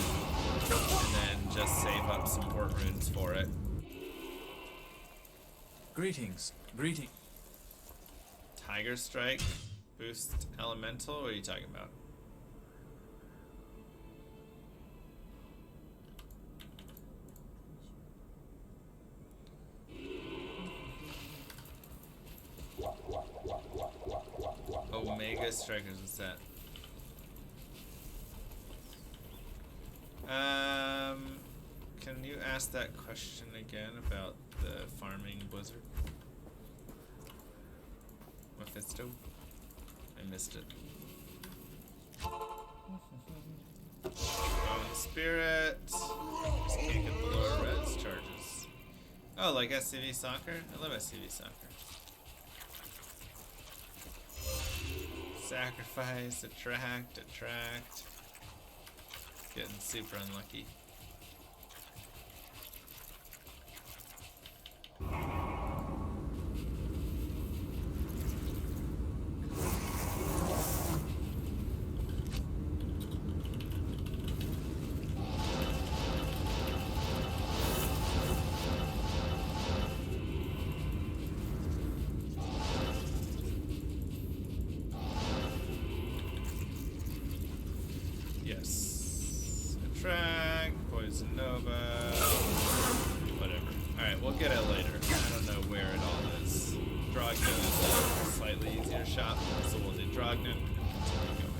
and then just save up some port runes for it. Greetings. Greeting. Tiger Strike, boost elemental, what are you talking about? Omega Strikers, what's that? Can you ask that question again about the farming blizzard? Mephisto? I missed it. Bone Spirit. Just can't get the lower res charges. Oh, like SCV Soccer? I love SCV Soccer. Sacrifice, attract. Getting super unlucky. Yes. Attract, Poison Nova, whatever. Alright, we'll get it later. I don't know where it all is. Drognin is a slightly easier shop, so we'll do Drognin and continue going.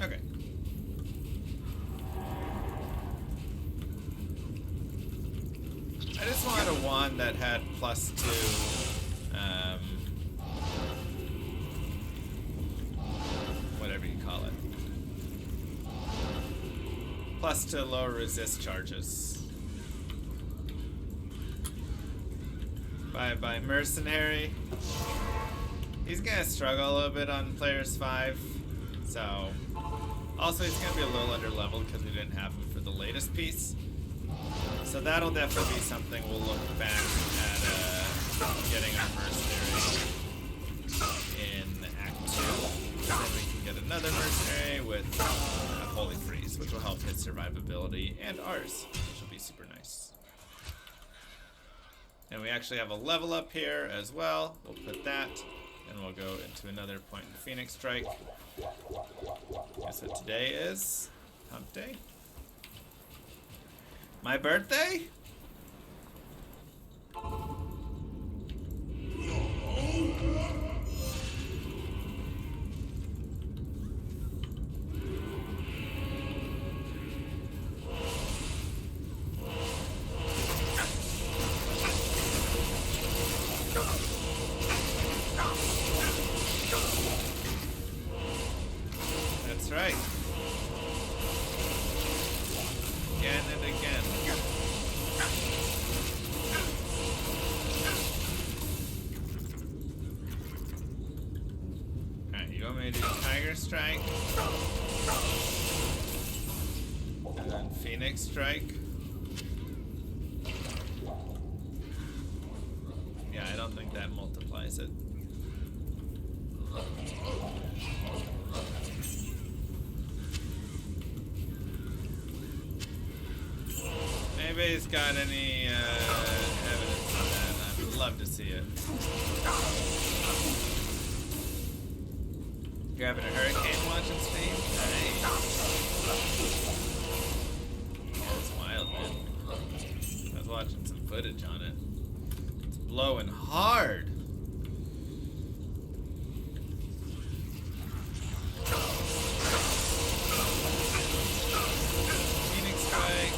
Okay. I just wanted a wand that had +2, whatever you call it. +2 lower resist charges. Bye Mercenary. He's gonna struggle a little bit on players 5, so. Also, he's going to be a little under leveled because we didn't have him for the latest piece. So that'll definitely be something we'll look back at getting our mercenary in Act 2. Then we can get another mercenary with Holy Freeze, which will help his survivability and ours, which will be super nice. And we actually have a level up here as well. We'll put that, and we'll go into another point in the Phoenix Strike. Guess what today is? Hump Day? My birthday? That's right. Again and again. Alright, you want me to do Tiger Strike? And then Phoenix Strike? Yeah, I don't think that multiplies it. Maybe he's got any evidence of that. I'd love to see it. You're having a hurricane watching stream? Nice. That's wild, man. I was watching some footage on it. It's blowing hard. Phoenix Strike.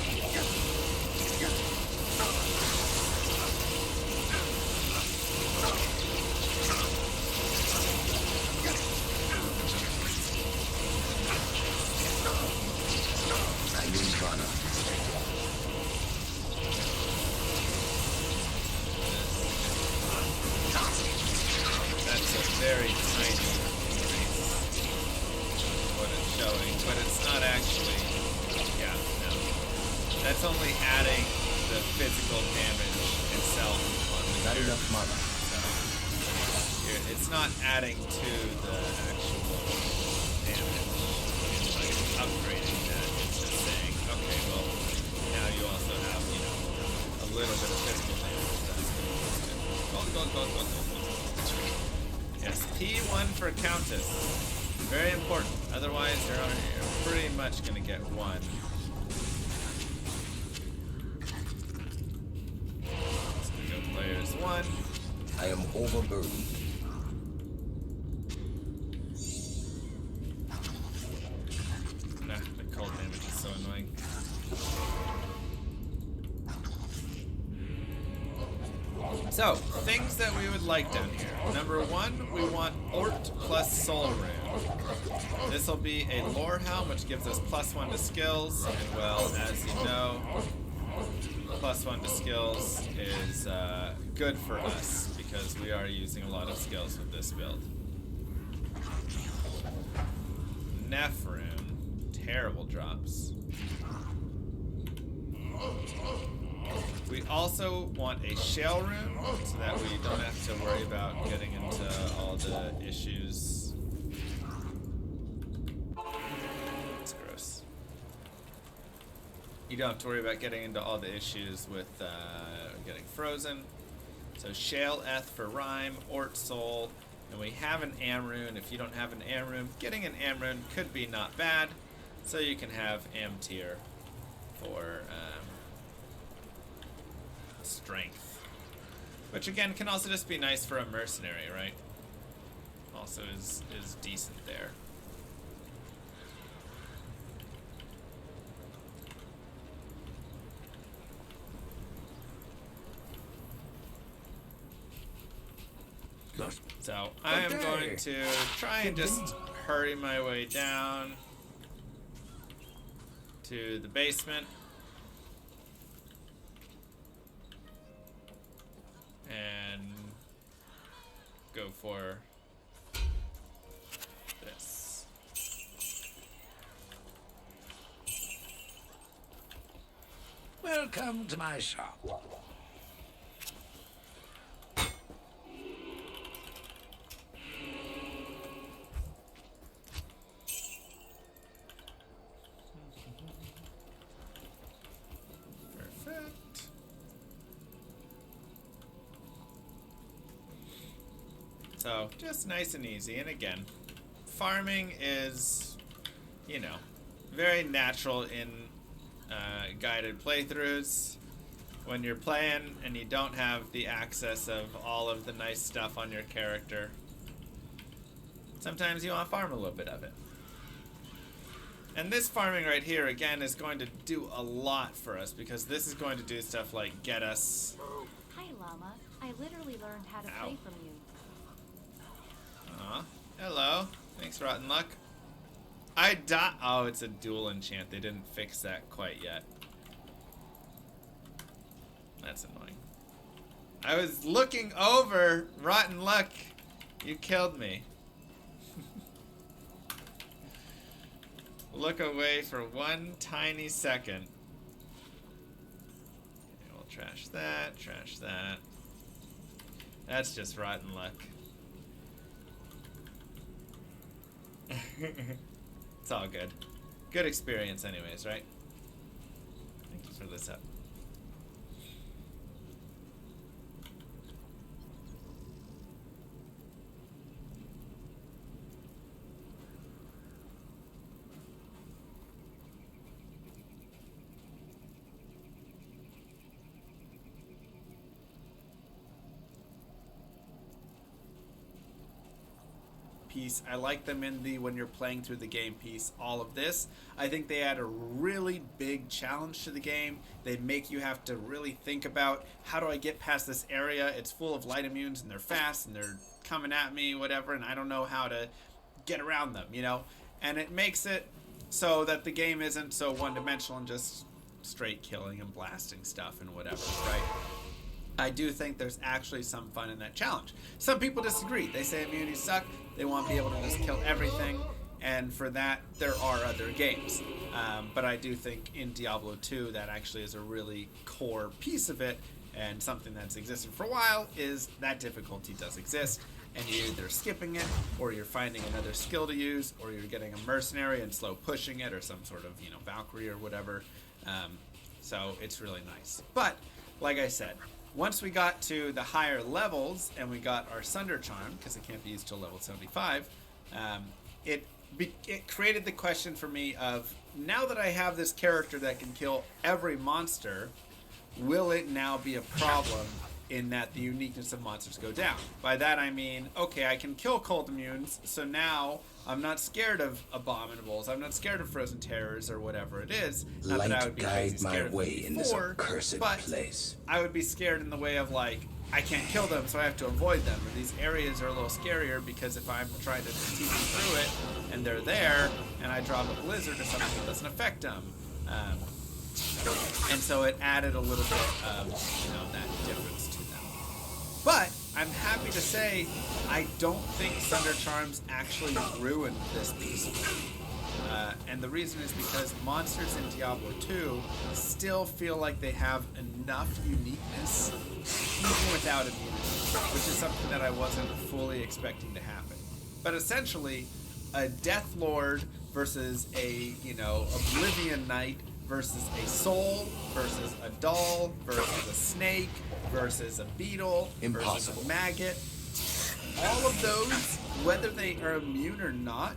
That's a very tiny increase, what it's showing, but it's not actually, yeah, no. That's only adding the physical damage itself on the character. So, it's not adding to the actual damage. It's like upgrading that. It's just saying, okay, well, now you also have, you know, a little bit of physical damage. That's good. Go. Yes, P1 for Countess. Very important. Otherwise, you're pretty much going to get one. Let's go players 1. I am overburdened. Nah, the cold damage is so annoying. So, things that we would like down here. Number 1, we want Ort plus Soul Rune. This will be a Lore Helm, which gives us +1 to skills, and well, as you know, +1 to skills is good for us, because we are using a lot of skills with this build. Nephrune, terrible drops. We also want a Shell Rune, so that we don't have to worry about getting into all the issues. That's gross. You don't have to worry about getting into all the issues with getting frozen. So Shale Eth for Rhyme, Ort Soul, and we have an Am Rune. If you don't have an Am Rune, getting an Am Rune could be not bad. So you can have Am Tier for strength, which again can also just be nice for a mercenary, right? Also is decent there. So I am going to try and just hurry my way down to the basement. And go for this. Well, Welcome to my shop. Perfect. So, just nice and easy. And again, farming is, you know, very natural in guided playthroughs. When you're playing and you don't have the access of all of the nice stuff on your character, sometimes you want to farm a little bit of it. And this farming right here, again, is going to do a lot for us, because this is going to do stuff like get us... Hi, Llama. I literally learned how to play from you. Aw, hello. Thanks, Rotten Luck. I died. Oh, it's a dual enchant. They didn't fix that quite yet. That's annoying. I was looking over. Rotten Luck. You killed me. Look away for one tiny second. Okay, we'll trash that. Trash that. That's just Rotten Luck. It's all good. Good experience anyways, right? Thank you for this up. Piece. I like them in the when you're playing through the game piece. All of this, I think they add a really big challenge to the game. They make you have to really think about, how do I get past this area? It's full of light immunes and they're fast and they're coming at me, whatever, and I don't know how to get around them, you know? And it makes it so that the game isn't so one-dimensional and just straight killing and blasting stuff and whatever, right? I do think there's actually some fun in that challenge. Some people disagree. They say immunities suck. They want to be able to just kill everything. And for that, there are other games. But I do think in Diablo 2, that actually is a really core piece of it. And something that's existed for a while is that difficulty does exist. And you're either skipping it, or you're finding another skill to use, or you're getting a mercenary and slow pushing it, or some sort of, you know, Valkyrie or whatever. So it's really nice. But, like I said, once we got to the higher levels and we got our Sunder Charm, because it can't be used till level 75, it created the question for me of, now that I have this character that can kill every monster, will it now be a problem in that the uniqueness of monsters go down? By that I mean, okay, I can kill cold immunes, so now I'm not scared of abominables, I'm not scared of frozen terrors or whatever it is. Not that I would be crazy scared of them before, but I would be scared in the way of, like, I can't kill them, so I have to avoid them. Or these areas are a little scarier because if I'm trying to tease them through it and they're there and I drop a blizzard or something, it doesn't affect them. And so it added a little bit of, you know, that difference to them. But I'm happy to say I don't think Sunder Charms actually ruined this piece of it. And the reason is because monsters in Diablo 2 still feel like they have enough uniqueness even without immunity, which is something that I wasn't fully expecting to happen. But essentially, a Death Lord versus a, you know, Oblivion Knight versus a soul versus a doll versus a snake versus a beetle versus a maggot. All of those, whether they are immune or not,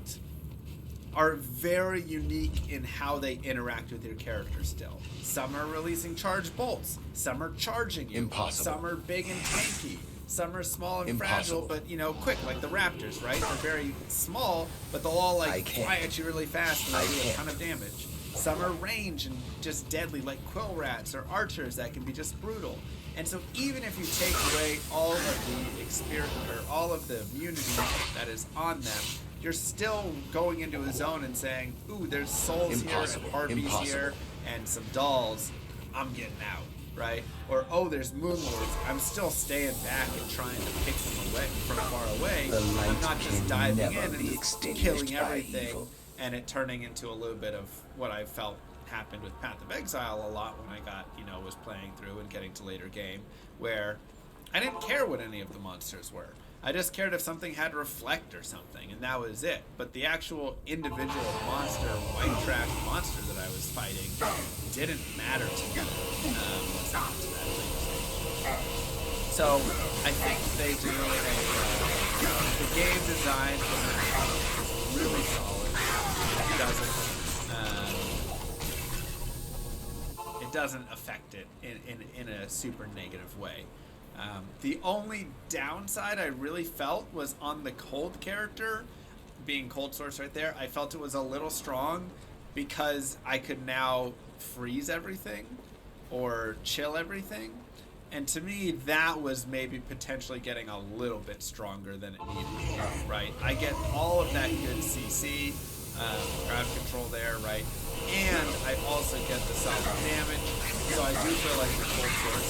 are very unique in how they interact with your character still. Some are releasing charged bolts. Some are charging you. Some are big and tanky. Some are small and fragile, but, you know, quick, like the raptors, right? They're very small, but they'll all, like, fly at you really fast and they'll do a ton of damage. Some are range and just deadly, like quill rats or archers that can be just brutal. And so even if you take away all of the experience or all of the immunity that is on them, you're still going into a zone and saying, ooh, there's souls here and harpies here and some dolls. I'm getting out, right? Or, oh, there's moonlords. I'm still staying back and trying to pick them away from far away. I'm not just diving in and just killing everything and it turning into a little bit of what I felt happened with Path of Exile a lot when I got, was playing through and getting to later game, where I didn't care what any of the monsters were. I just cared if something had reflect or something, and that was it. But the actual individual monster, white trash monster that I was fighting, didn't matter to me. So I think they do the game design is really solid. It doesn't affect it in a super negative way. The only downside I really felt was on the cold character, being cold source right there. I felt it was a little strong because I could now freeze everything or chill everything. And to me, that was maybe potentially getting a little bit stronger than it needed to be, right? I get all of that good CC, crowd control there, right? And I also get the solid damage. So I do feel like the cold source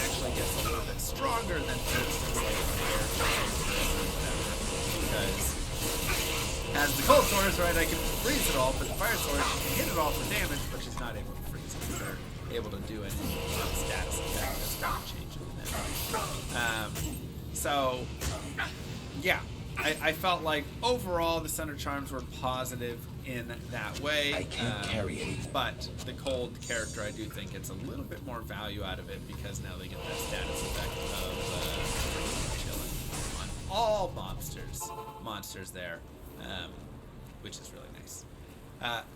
actually gets a little bit stronger than, for instance, like fire source or whatever. Because as the cold source, right, I can freeze it all, but the fire source can hit it all for damage, but she's not able to freeze it. So they're able to do any status effect that's going to change it. So, yeah. I felt like overall the Thunder Charms were positive in that way. I can't carry anything. But the cold character, I do think gets a little bit more value out of it because now they get that status effect of chilling on all monsters there, which is really nice.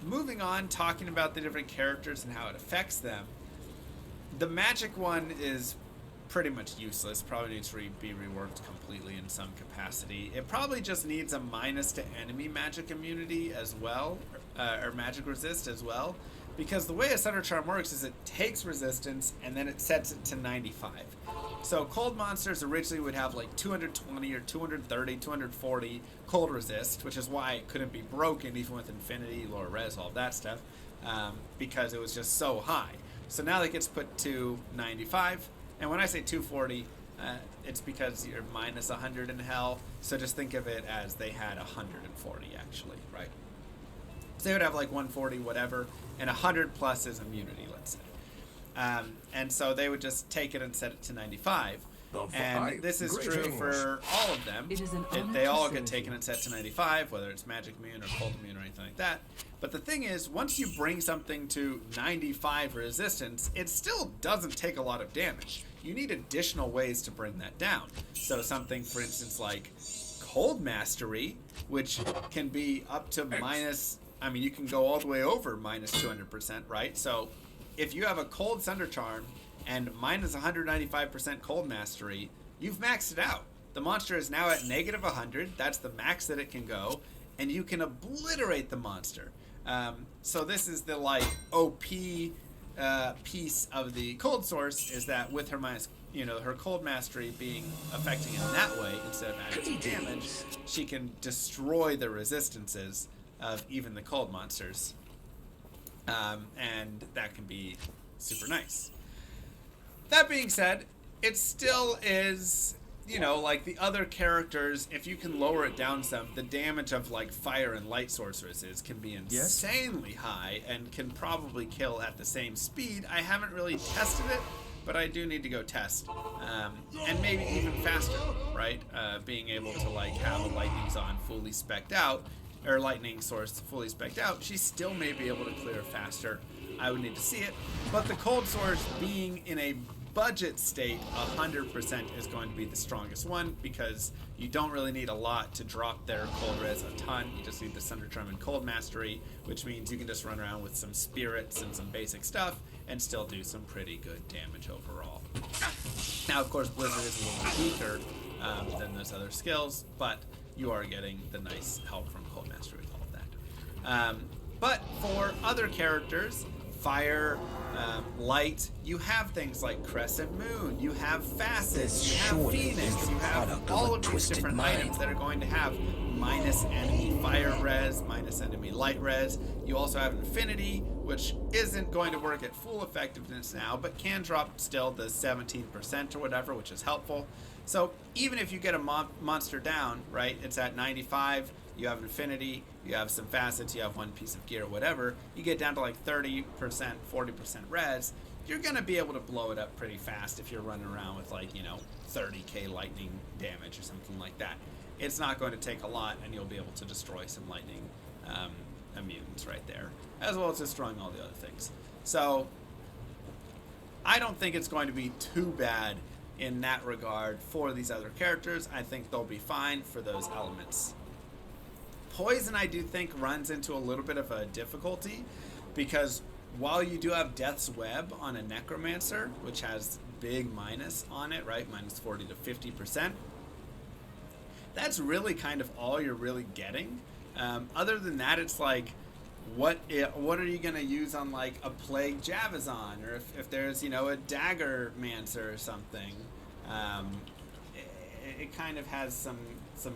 Moving on, talking about the different characters and how it affects them. The magic one is pretty much useless. Probably needs to be reworked completely in some capacity. It probably just needs a minus to enemy magic immunity as well, or magic resist as well, because the way a Thunder Charm works is it takes resistance and then it sets it to 95. So cold monsters originally would have like 220 or 230, 240 cold resist, which is why it couldn't be broken even with infinity, lower res, all that stuff, because it was just so high. So now that gets put to 95. And when I say 240, it's because you're minus 100 in hell. So just think of it as they had 140 actually, right? So they would have like 140 whatever, and 100 plus is immunity, let's say. And so they would just take it and set it to 95. And this is true for all of them. They all get taken and set to 95, whether it's magic immune or cold immune or anything like that. But the thing is, once you bring something to 95 resistance, it still doesn't take a lot of damage. You need additional ways to bring that down. So something, for instance, like Cold Mastery, which can be up to minus, you can go all the way over minus 200%, right? So if you have a Cold Thunder Charm and minus 195% Cold Mastery, you've maxed it out. The monster is now at negative 100. That's the max that it can go, and you can obliterate the monster. So this is the OP piece of the cold source, is that with her minus, her Cold Mastery being affecting it in that way instead of adding some damage, she can destroy the resistances of even the cold monsters, and that can be super nice. That being said, it still is, like the other characters, if you can lower it down some, the damage of like fire and light sorceresses can be insanely high and can probably kill at the same speed. I haven't really tested it, but I do need to go test. And maybe even faster, right? Being able to have a lightning zone fully spec'd out, or lightning source fully spec'd out, she still may be able to clear faster. I would need to see it. But the cold source being in a budget state, 100% is going to be the strongest one, because you don't really need a lot to drop their cold res a ton. You just need the Thunder Charm and Cold Mastery, which means you can just run around with some spirits and some basic stuff and still do some pretty good damage overall. Now, of course, Blizzard is a little weaker than those other skills, but you are getting the nice help from Cold Mastery with all of that. But for other characters, fire, light, you have things like Crescent Moon, you have Facets, you have Phoenix, you have all of these different items that are going to have minus enemy fire res, minus enemy light res. You also have Infinity, which isn't going to work at full effectiveness now, but can drop still the 17% or whatever, which is helpful. So even if you get a monster down, right, it's at 95, you have infinity, you have some facets, you have one piece of gear, whatever, you get down to like 30%, 40% res, you're going to be able to blow it up pretty fast if you're running around with like, 30k lightning damage or something like that. It's not going to take a lot, and you'll be able to destroy some lightning immunes right there, as well as destroying all the other things. So I don't think it's going to be too bad in that regard for these other characters. I think they'll be fine for those elements. Poison, I do think, runs into a little bit of a difficulty, because while you do have Death's Web on a Necromancer, which has big minus on it, right, minus 40 to 50%, that's really kind of all you're really getting. Other than that, it's like, what are you going to use on like a Plague Javazon, or if there's, a Dagger Mancer or something? It kind of has some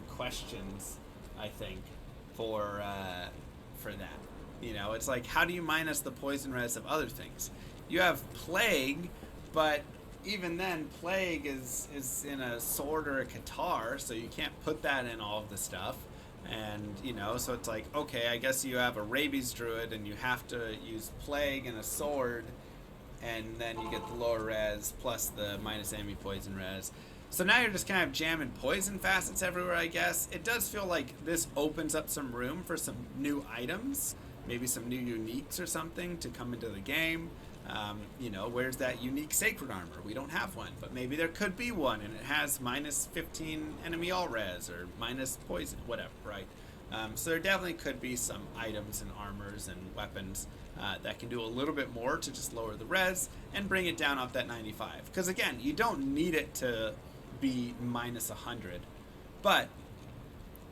questions, I think, for that. It's like, how do you minus the poison res of other things? You have Plague, but even then, Plague is in a sword or a Katar, so you can't put that in all of the stuff. And, so it's like, okay, I guess you have a Rabies Druid, and you have to use Plague and a sword, and then you get the lower res, plus the minus enemy poison res. So now you're just kind of jamming poison facets everywhere, I guess. It does feel like this opens up some room for some new items, maybe some new uniques or something to come into the game. Where's that unique Sacred Armor? We don't have one, but maybe there could be one, and it has minus 15 enemy all res, or minus poison, whatever, right? So there definitely could be some items and armors and weapons that can do a little bit more to just lower the res and bring it down off that 95. Because again, you don't need it to be minus 100, but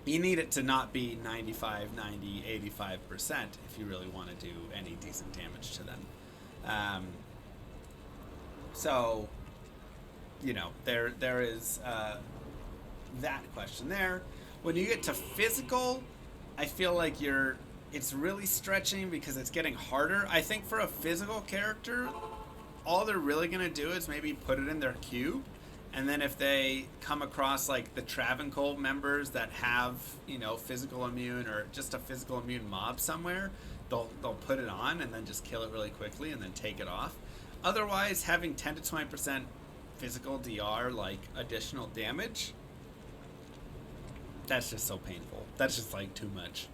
you need it to not be 95, 90, 85% if you really want to do any decent damage to them. So, there is that question there. When you get to physical, I feel like it's really stretching because it's getting harder. I think for a physical character, all they're really going to do is maybe put it in their cube. And then if they come across like the Travancore members that have, physical immune or just a physical immune mob somewhere, they'll put it on and then just kill it really quickly and then take it off. Otherwise, having 10 to 20% physical DR, like additional damage, that's just so painful. That's just like too much,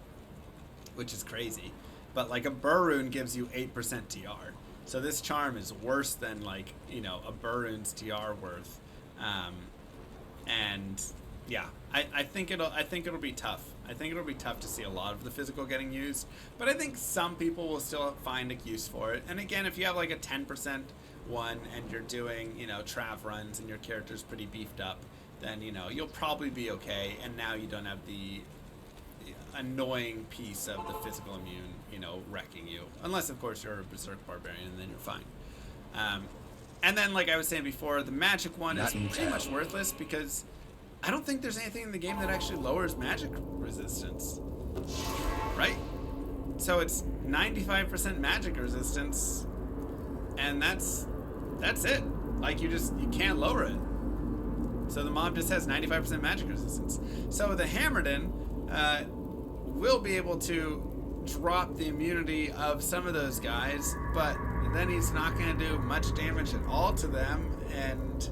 which is crazy. But like a Burrune gives you 8% DR. So this charm is worse than like, a Burrune's DR worth. And yeah, I think it'll be tough. I think it'll be tough to see a lot of the physical getting used, but I think some people will still find a use for it. And again, if you have like a 10% one and you're doing, trav runs and your character's pretty beefed up, then, you'll probably be okay. And now you don't have the annoying piece of the physical immune, wrecking you. Unless, of course, you're a Berserk Barbarian, and then you're fine. And then, like I was saying before, the magic one is pretty much worthless because I don't think there's anything in the game that actually lowers magic resistance, right? So it's 95% magic resistance, and that's it. Like you can't lower it. So the mob just has 95% magic resistance. So the Hammerdin will be able to drop the immunity of some of those guys, but then he's not going to do much damage at all to them. And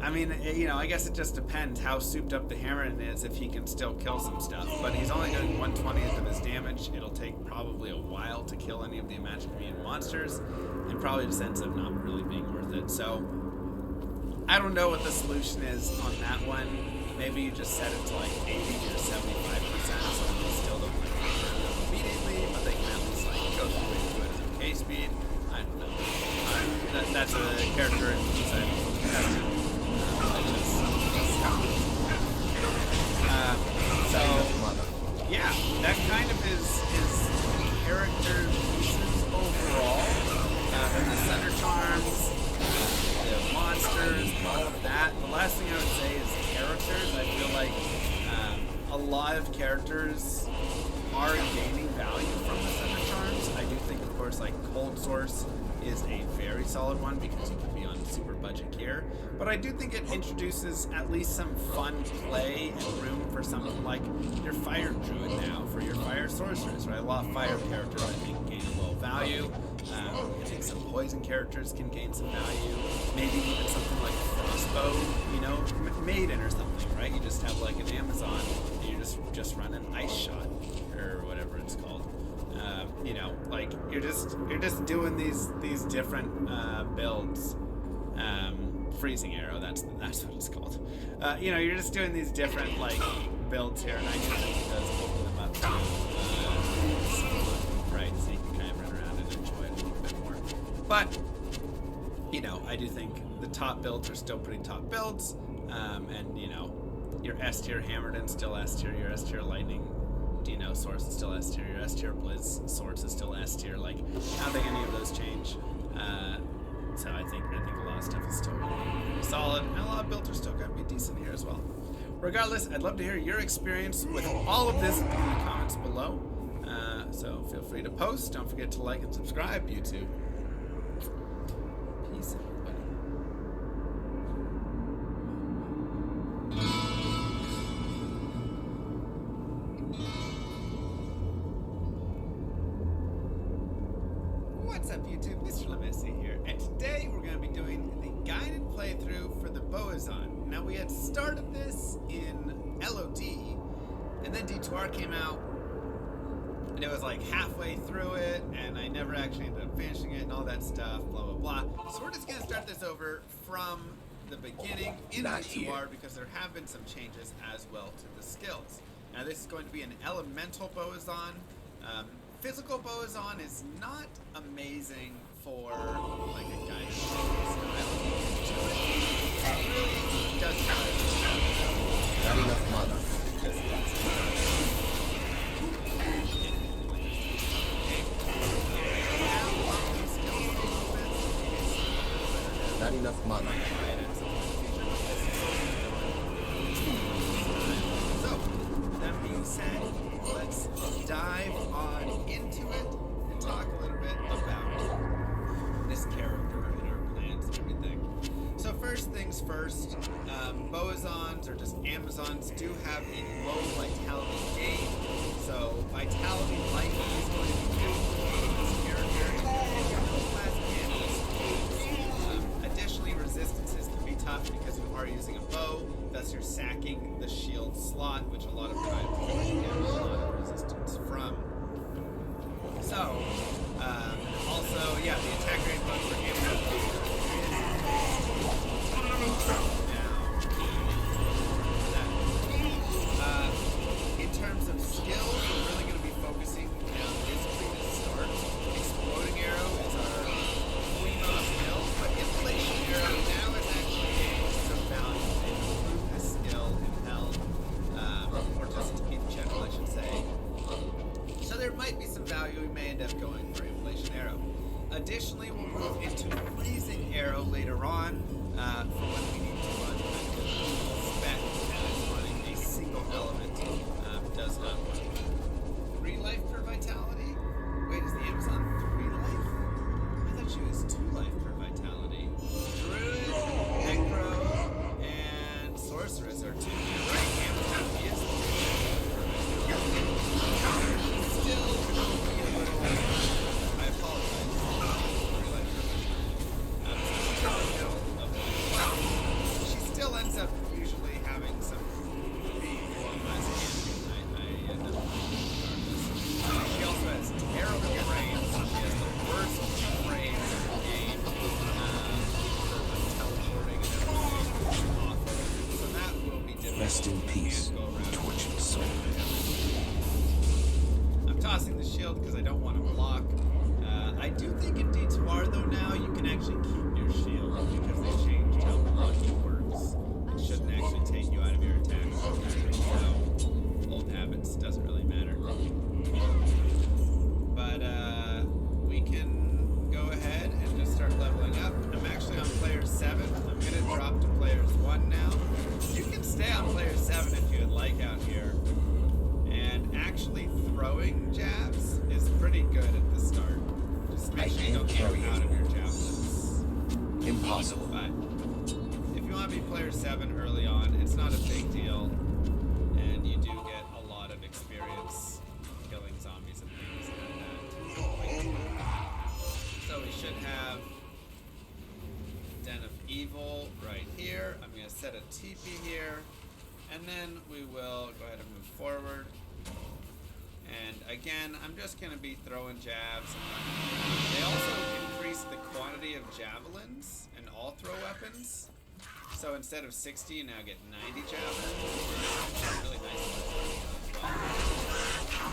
I mean, I guess it just depends how souped up the Hammerdin is if he can still kill some stuff. But he's only getting 1/20th of his damage. It'll take probably a while to kill any of the magic immune monsters, and probably just ends up not really being worth it. So I don't know what the solution is on that one. Maybe you just set it to like 80 or 75%, so they still don't like it immediately, but they can at least like go through it at an okay speed. I don't know. That's a character in design tested. So yeah, that kind of is character pieces overall. The Thunder Charms, the monsters, all of that. The last thing I would say is characters. I feel like a lot of characters are gaining value from the Thunder Charms. I do think, of course, like Cold Source is a very solid one because you can be on super budget gear. But I do think it introduces at least some fun play and room for something like your Fire Druid now, for your Fire Sorceress, right? A lot of Fire characters, I think, gain a low value. I think some Poison characters can gain some value. Maybe even something like Frostbow, you know, Maiden or something, right? You just have like an Amazon and you're just running Ice Shot or whatever it's called. You know, like you're just doing these different builds. Freezing Arrow, that's what it's called. You know, you're just doing these different like builds here, and I do think it does open them up to right, so you can kind of run around and enjoy it a little bit more. But you know, I do think the top builds are still pretty top builds, and you know, your S tier Hammerdin still S tier, your S tier Lightning, you know, Source is still S tier, your S tier Blizz Source is still S tier. Like, I don't think any of those change. So I think a lot of stuff is still really solid, and a lot of builds are still going to be decent here as well. Regardless, I'd love to hear your experience with all of this in the comments below. So feel free to post. Don't forget to like and subscribe, YouTube. Peace, everybody. What's up, YouTube? Mr. Lemessy here, and today we're going to be doing the guided playthrough for the Boazon. Now, we had started this in LOD, and then D2R came out, and it was like halfway through it, and I never actually ended up finishing it, and all that stuff, blah, blah, blah. So we're just going to start this over from the beginning in D2R, because there have been some changes as well to the skills. Now, this is going to be an elemental Boazon. Physical Boazon is not amazing for like a guided style. It really does have Not enough mana. Not enough mana. So, that being said, let's dive on into it and talk a little bit about this character and our plans and everything. So first things first, Boazons or just Amazons do have a low vitality gain. So vitality lightning is going to be good for this character. Additionally, resistances can be tough because you are using a bow, thus you're sacking the shield slot, which a lot of times you get a lot of resistance from. So, also, yeah, the attack rate bonus for Amazon in terms of skills, we're really going to be focusing on this previous start. Exploding Arrow is our primo skill, but Inflation Arrow now is actually some value. They improve the skill in health, or just in general, I should say. So there might be some value. We may end up going for Inflation Arrow. Additionally, we'll move into Freezing Arrow later on for when we need to run kind of a spec and running a single element does not work. 3 life per vitality? Wait, is the Amazon 3 life? I thought she was 2 life per vitality. Druid, Necro, and Sorceress are 2. You're right, Amazon is 3 life per vitality. Still could be a little... I apologize. 3 life per vitality. She still ends up usually having some being one less damage. I end up regardless. She also has terrible frames. She has the worst frames in the game for teleporting and everything. It's awful. So that will be difficult. Rest in peace, tortured soul. I'm tossing the shield because I don't want to block. I do think in D2R though now you can actually keep your shield because they changed how blocking works. It shouldn't actually take you out of your attack. So old habits doesn't really matter. But we can go ahead and just start leveling up. I'm actually on player 7. I'm gonna drop to players 1 now. You can stay on player 7 if you would like out here. And actually throwing jabs is pretty good at the start. Just make I sure you can't don't carry throw out of your javelins. Impossible. But if you want to be player 7 early on, it's not a big deal. And you do get a lot of experience killing zombies and things like that. So we should have Den of Evil right here. I'm going to set a TP here. And then we will go ahead and move forward. And again, I'm just going to be throwing jabs. They also increase the quantity of javelins and all throw weapons. So instead of 60, you now get 90 javelins. Really nice as well.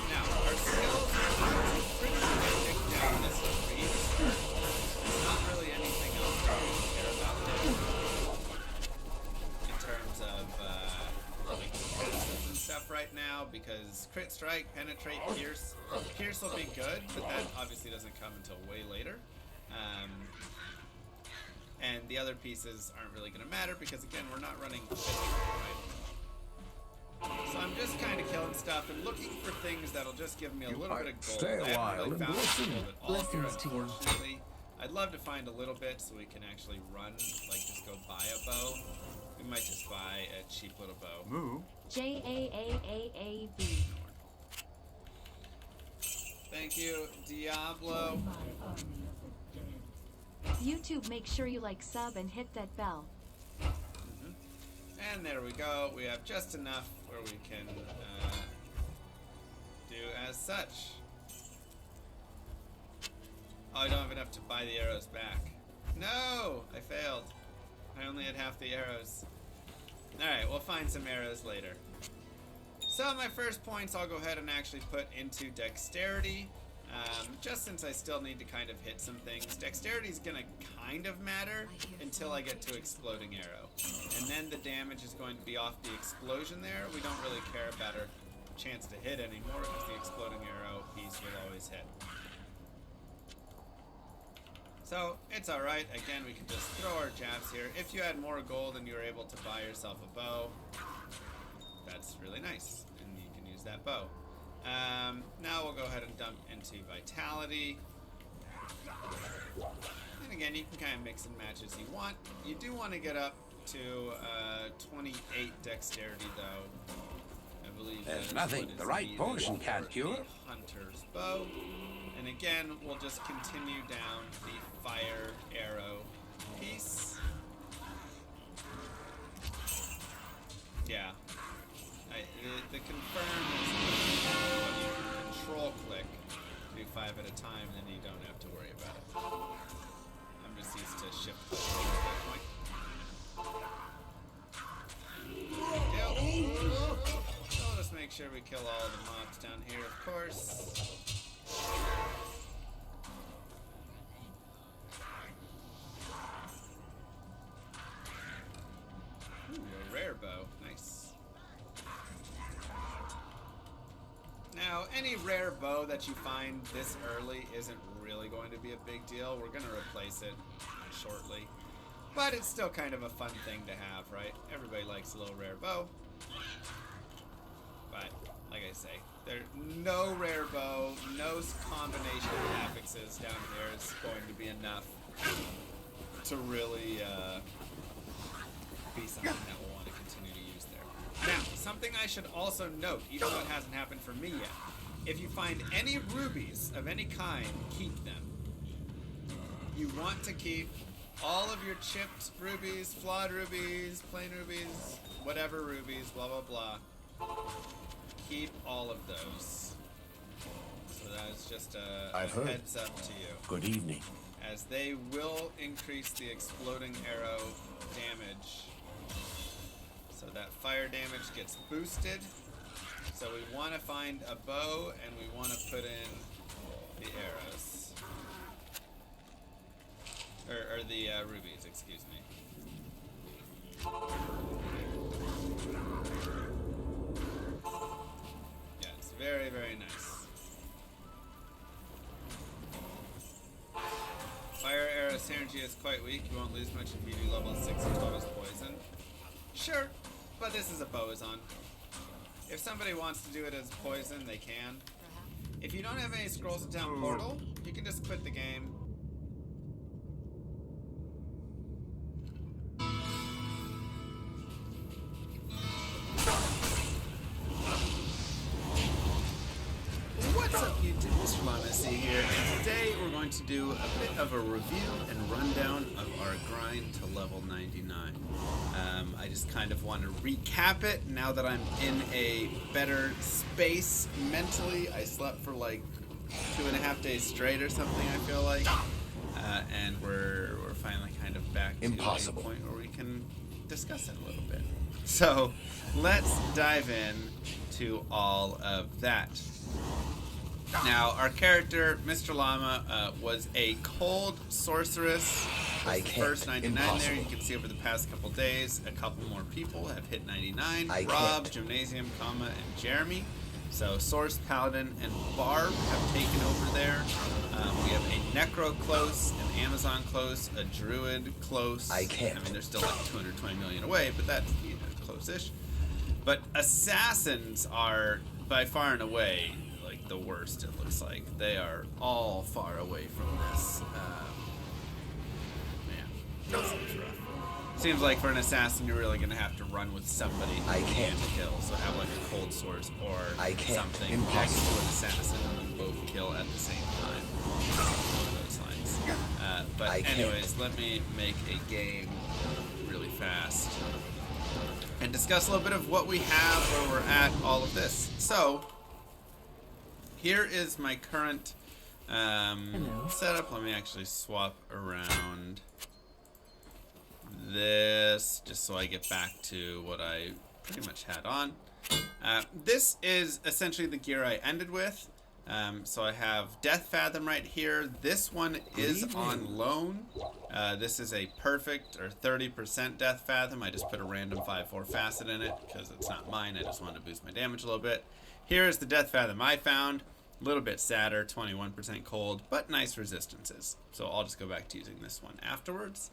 Now, our skills are pretty basic down this street. There's not really anything else that we care about there. In terms of like defenses and stuff right now, because crit strike, penetrate, pierce. Pierce will be good, but that obviously doesn't come until way later. And the other pieces aren't really going to matter because, again, we're not running physical, right? So I'm just kind of killing stuff and looking for things that'll just give me a little bit of gold. stay a I haven't while really and found listen. gold at all here, Blessings to you. unfortunately. I'd love to find a little bit so we can actually run, like just go buy a bow. We might just buy a cheap little bow. Moo. JAAAAV. Thank you, Diablo. YouTube, make sure you like, sub, and hit that bell. And there we go. We have just enough where we can do as such. Oh, I don't have enough to buy the arrows back. No! I failed. I only had half the arrows. Alright, we'll find some arrows later. So my first points I'll go ahead and actually put into dexterity. Just since I still need to kind of hit some things. Dexterity is going to kind of matter until I get to exploding arrow. And then the damage is going to be off the explosion there. We don't really care about our chance to hit anymore because the exploding arrow piece will always hit. So it's alright. Again, we can just throw our jabs here. If you had more gold and you were able to buy yourself a bow, that's really nice. And you can use that bow. Now we'll go ahead and dump into Vitality. And again, you can kind of mix and match as you want. You do want to get up to 28 Dexterity, though. I believe There's that is nothing what is the right needed potion for can't cure. the Hunter's Bow. And again, we'll just continue down the fire arrow piece. Yeah. The confirm is when you control click, do 5 at a time, then you don't have to worry about it. I'm just used to shift clicking at that point. Yep. So we'll just make sure we kill all the mobs down here, of course. Ooh, a rare bow. Nice. Now, any rare bow that you find this early isn't really going to be a big deal. We're going to replace it shortly. But it's still kind of a fun thing to have, right? Everybody likes a little rare bow. But, like I say, there's no rare bow, no combination of affixes down here is going to be enough to really be something that we'll want to continue to use there. Now, something I should also note, even though it hasn't happened for me yet, if you find any rubies of any kind, keep them. You want to keep all of your chipped rubies, flawed rubies, plain rubies, whatever rubies, blah, blah, blah. Keep all of those. So that is just a I've heard. heads up to you. Good evening. As they will increase the exploding arrow damage. So that fire damage gets boosted. So we want to find a bow and we want to put in the arrows. Or the rubies, excuse me. Yeah, it's very, very nice. Fire arrow synergy is quite weak. You won't lose much if you do level 6 and 12 as poison. Sure, but this is a boson. If somebody wants to do it as poison, they can. If you don't have any scrolls of town portal, You can just quit the game. What's up, YouTube? Mr. Lamacy here, and today we're going to do a bit of a review and rundown of our grind to level 99. I just kind of want to recap it now that I'm in a better space mentally. I slept for like 2.5 days straight or something, I feel like, and we're finally kind of back to a point where we can discuss it a little bit. So let's dive in to all of that. Now, our character, Mr. Llama, was a cold sorceress. The first 99 there. You can see over the past couple days, a couple more people have hit 99. Rob, Gymnasium, and Jeremy. So, Source, Paladin, and Barb have taken over there. We have a Necro close, an Amazon close, a Druid close. I mean, they're still like 220 million away, but that's, you know, close-ish. But Assassins are, by far and away, like the worst, it looks like. They are all far away from this. Man, that seems rough. Seems like for an assassin, you're really going to have to run with somebody who can't kill. So have like a cold source or something next to an assassin and both kill at the same time. One of those lines. But anyways, let me make a game really fast and discuss a little bit of what we have, where we're at, all of this. So, here is my current setup. Let me actually swap around this just so I get back to what I pretty much had on. This is essentially the gear I ended with. So I have Death Fathom right here. This one is on loan. This is a perfect or 30% Death Fathom. I just put a random 5/4 facet in it because it's not mine. I just wanted to boost my damage a little bit. Here is the Death Fathom I found. A little bit sadder, 21% cold, but nice resistances. So I'll just go back to using this one afterwards.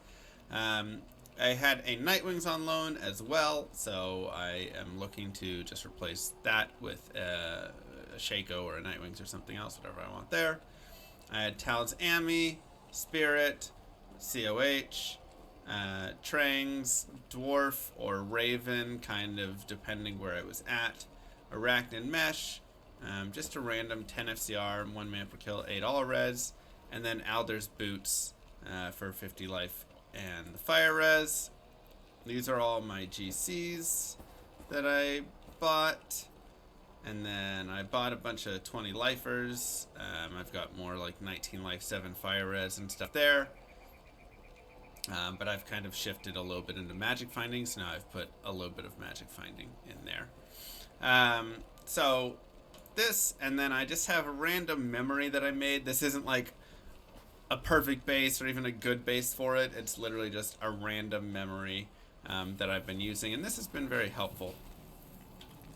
I had a Nightwings on loan as well, so I am looking to just replace that with a Shaco or a Nightwings or something else, whatever I want there. I had Tal's Ami, Spirit, COH, Trangs, Dwarf, or Raven, kind of depending where I was at. Arachnid Mesh, just a random 10 FCR, 1 mana per kill, 8 all res, and then Alder's Boots for 50 life and the Fire res. These are all my GCs that I bought. And then I bought a bunch of 20 lifers. I've got more like 19 life, 7 fire res and stuff there. But I've kind of shifted a little bit into magic finding, so now I've put a little bit of magic finding in there. So this, and then I just have a random memory that I made. This isn't like a perfect base or even a good base for it. It's literally just a random memory that I've been using, and this has been very helpful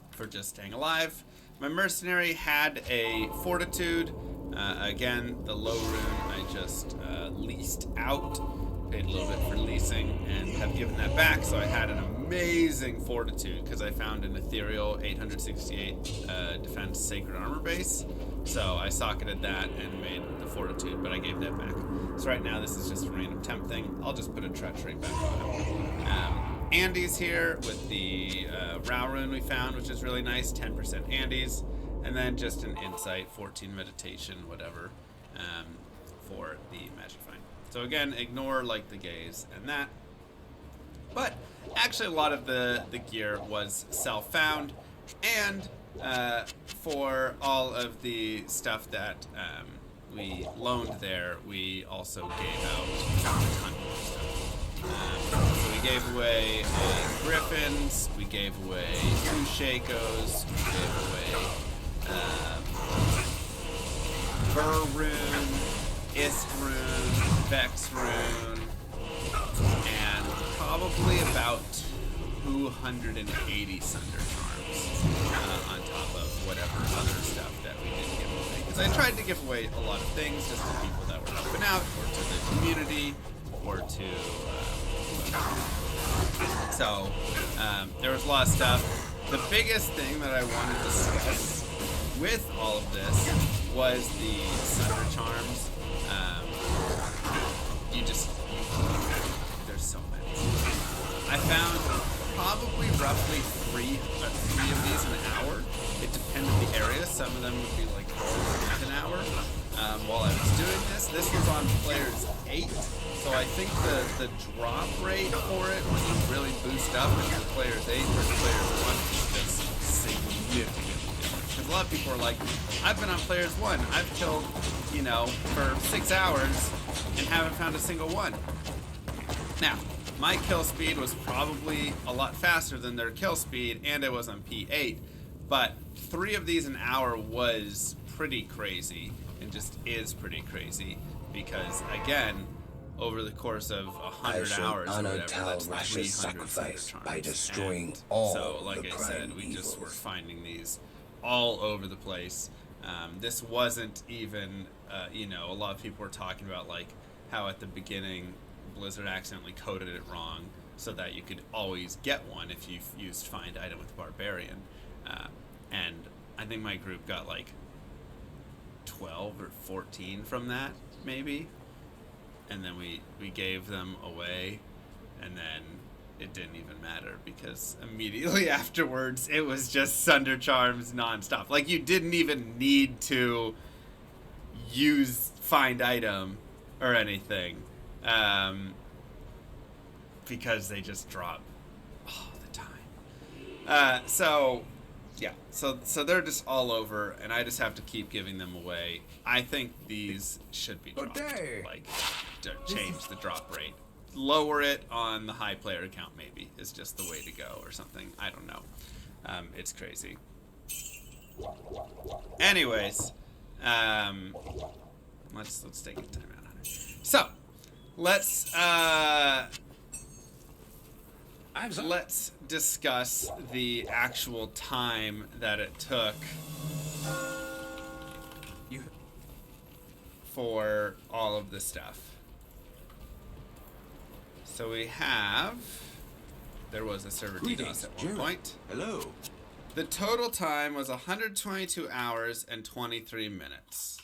for just staying alive. My mercenary had a Fortitude. Again, the low rune I just leased out. Paid a little bit for leasing and have given that back, so I had an amazing Fortitude because I found an ethereal 868 defense sacred armor base. So I socketed that and made the Fortitude, but I gave that back. So right now this is just a random temp thing. I'll just put a treachery back on. Andy's here with the Rao rune we found, which is really nice, 10% Andy's, and then just an insight, 14 meditation, whatever, for the magic find. So again, ignore like the gaze and that. But actually a lot of the gear was self-found, and for all of the stuff that we loaned there, we also gave out a ton of stuff. So we gave away Griffins, we gave away 2 Shakos, we gave away Burr Rune, Ist Rune, Vex Rune, and probably about 280 Sunder Charms on top of whatever other stuff that we did give away. Because I tried to give away a lot of things just to people that were helping out, or to the community, or to so there was a lot of stuff. The biggest thing that I wanted to discuss with all of this was the Sunder Charms. There's so many. I found probably roughly three of these an hour. It depended on the area. Some of them would be like 4 an hour. While I was doing this was on players 8. So I think the drop rate for it when you really boost up into players 8 versus players 1 is just significantly different. Because a lot of people are like, I've been on players 1. I've killed, for 6 hours and haven't found a single one. Now, my kill speed was probably a lot faster than their kill speed, and it was on P8, but 3 of these an hour was pretty crazy, and just is pretty crazy, because, again, over the course of 100 hours or whatever, that's 300 sacrifice by charms. destroying And all so, like the I said, prime we just were evils. finding these all over the place. This wasn't even, a lot of people were talking about, like, how at the beginning Blizzard accidentally coded it wrong so that you could always get one if you used find item with Barbarian. And I think my group got like 12 or 14 from that, maybe. And then we gave them away, and then it didn't even matter because immediately afterwards it was just Sunder Charms nonstop. Like, you didn't even need to use find item or anything, because they just drop all the time. So they're just all over, and I just have to keep giving them away. I think these should be dropped. Like, change the drop rate. Lower it on the high player count, maybe, is just the way to go, or something. I don't know. It's crazy. Anyways, let's take a time out on it. So, let's discuss the actual time that it took for all of this stuff. So there was a server DDoS at one point. Hello. The total time was 122 hours and 23 minutes.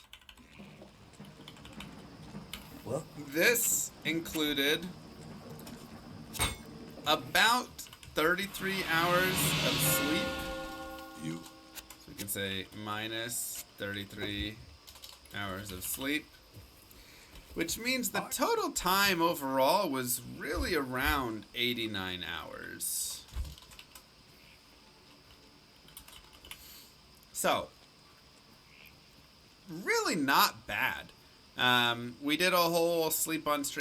Well, This included about 33 hours of sleep. So we can say minus 33 hours of sleep, which means the total time overall was really around 89 hours. So, really not bad. We did a whole sleep on stream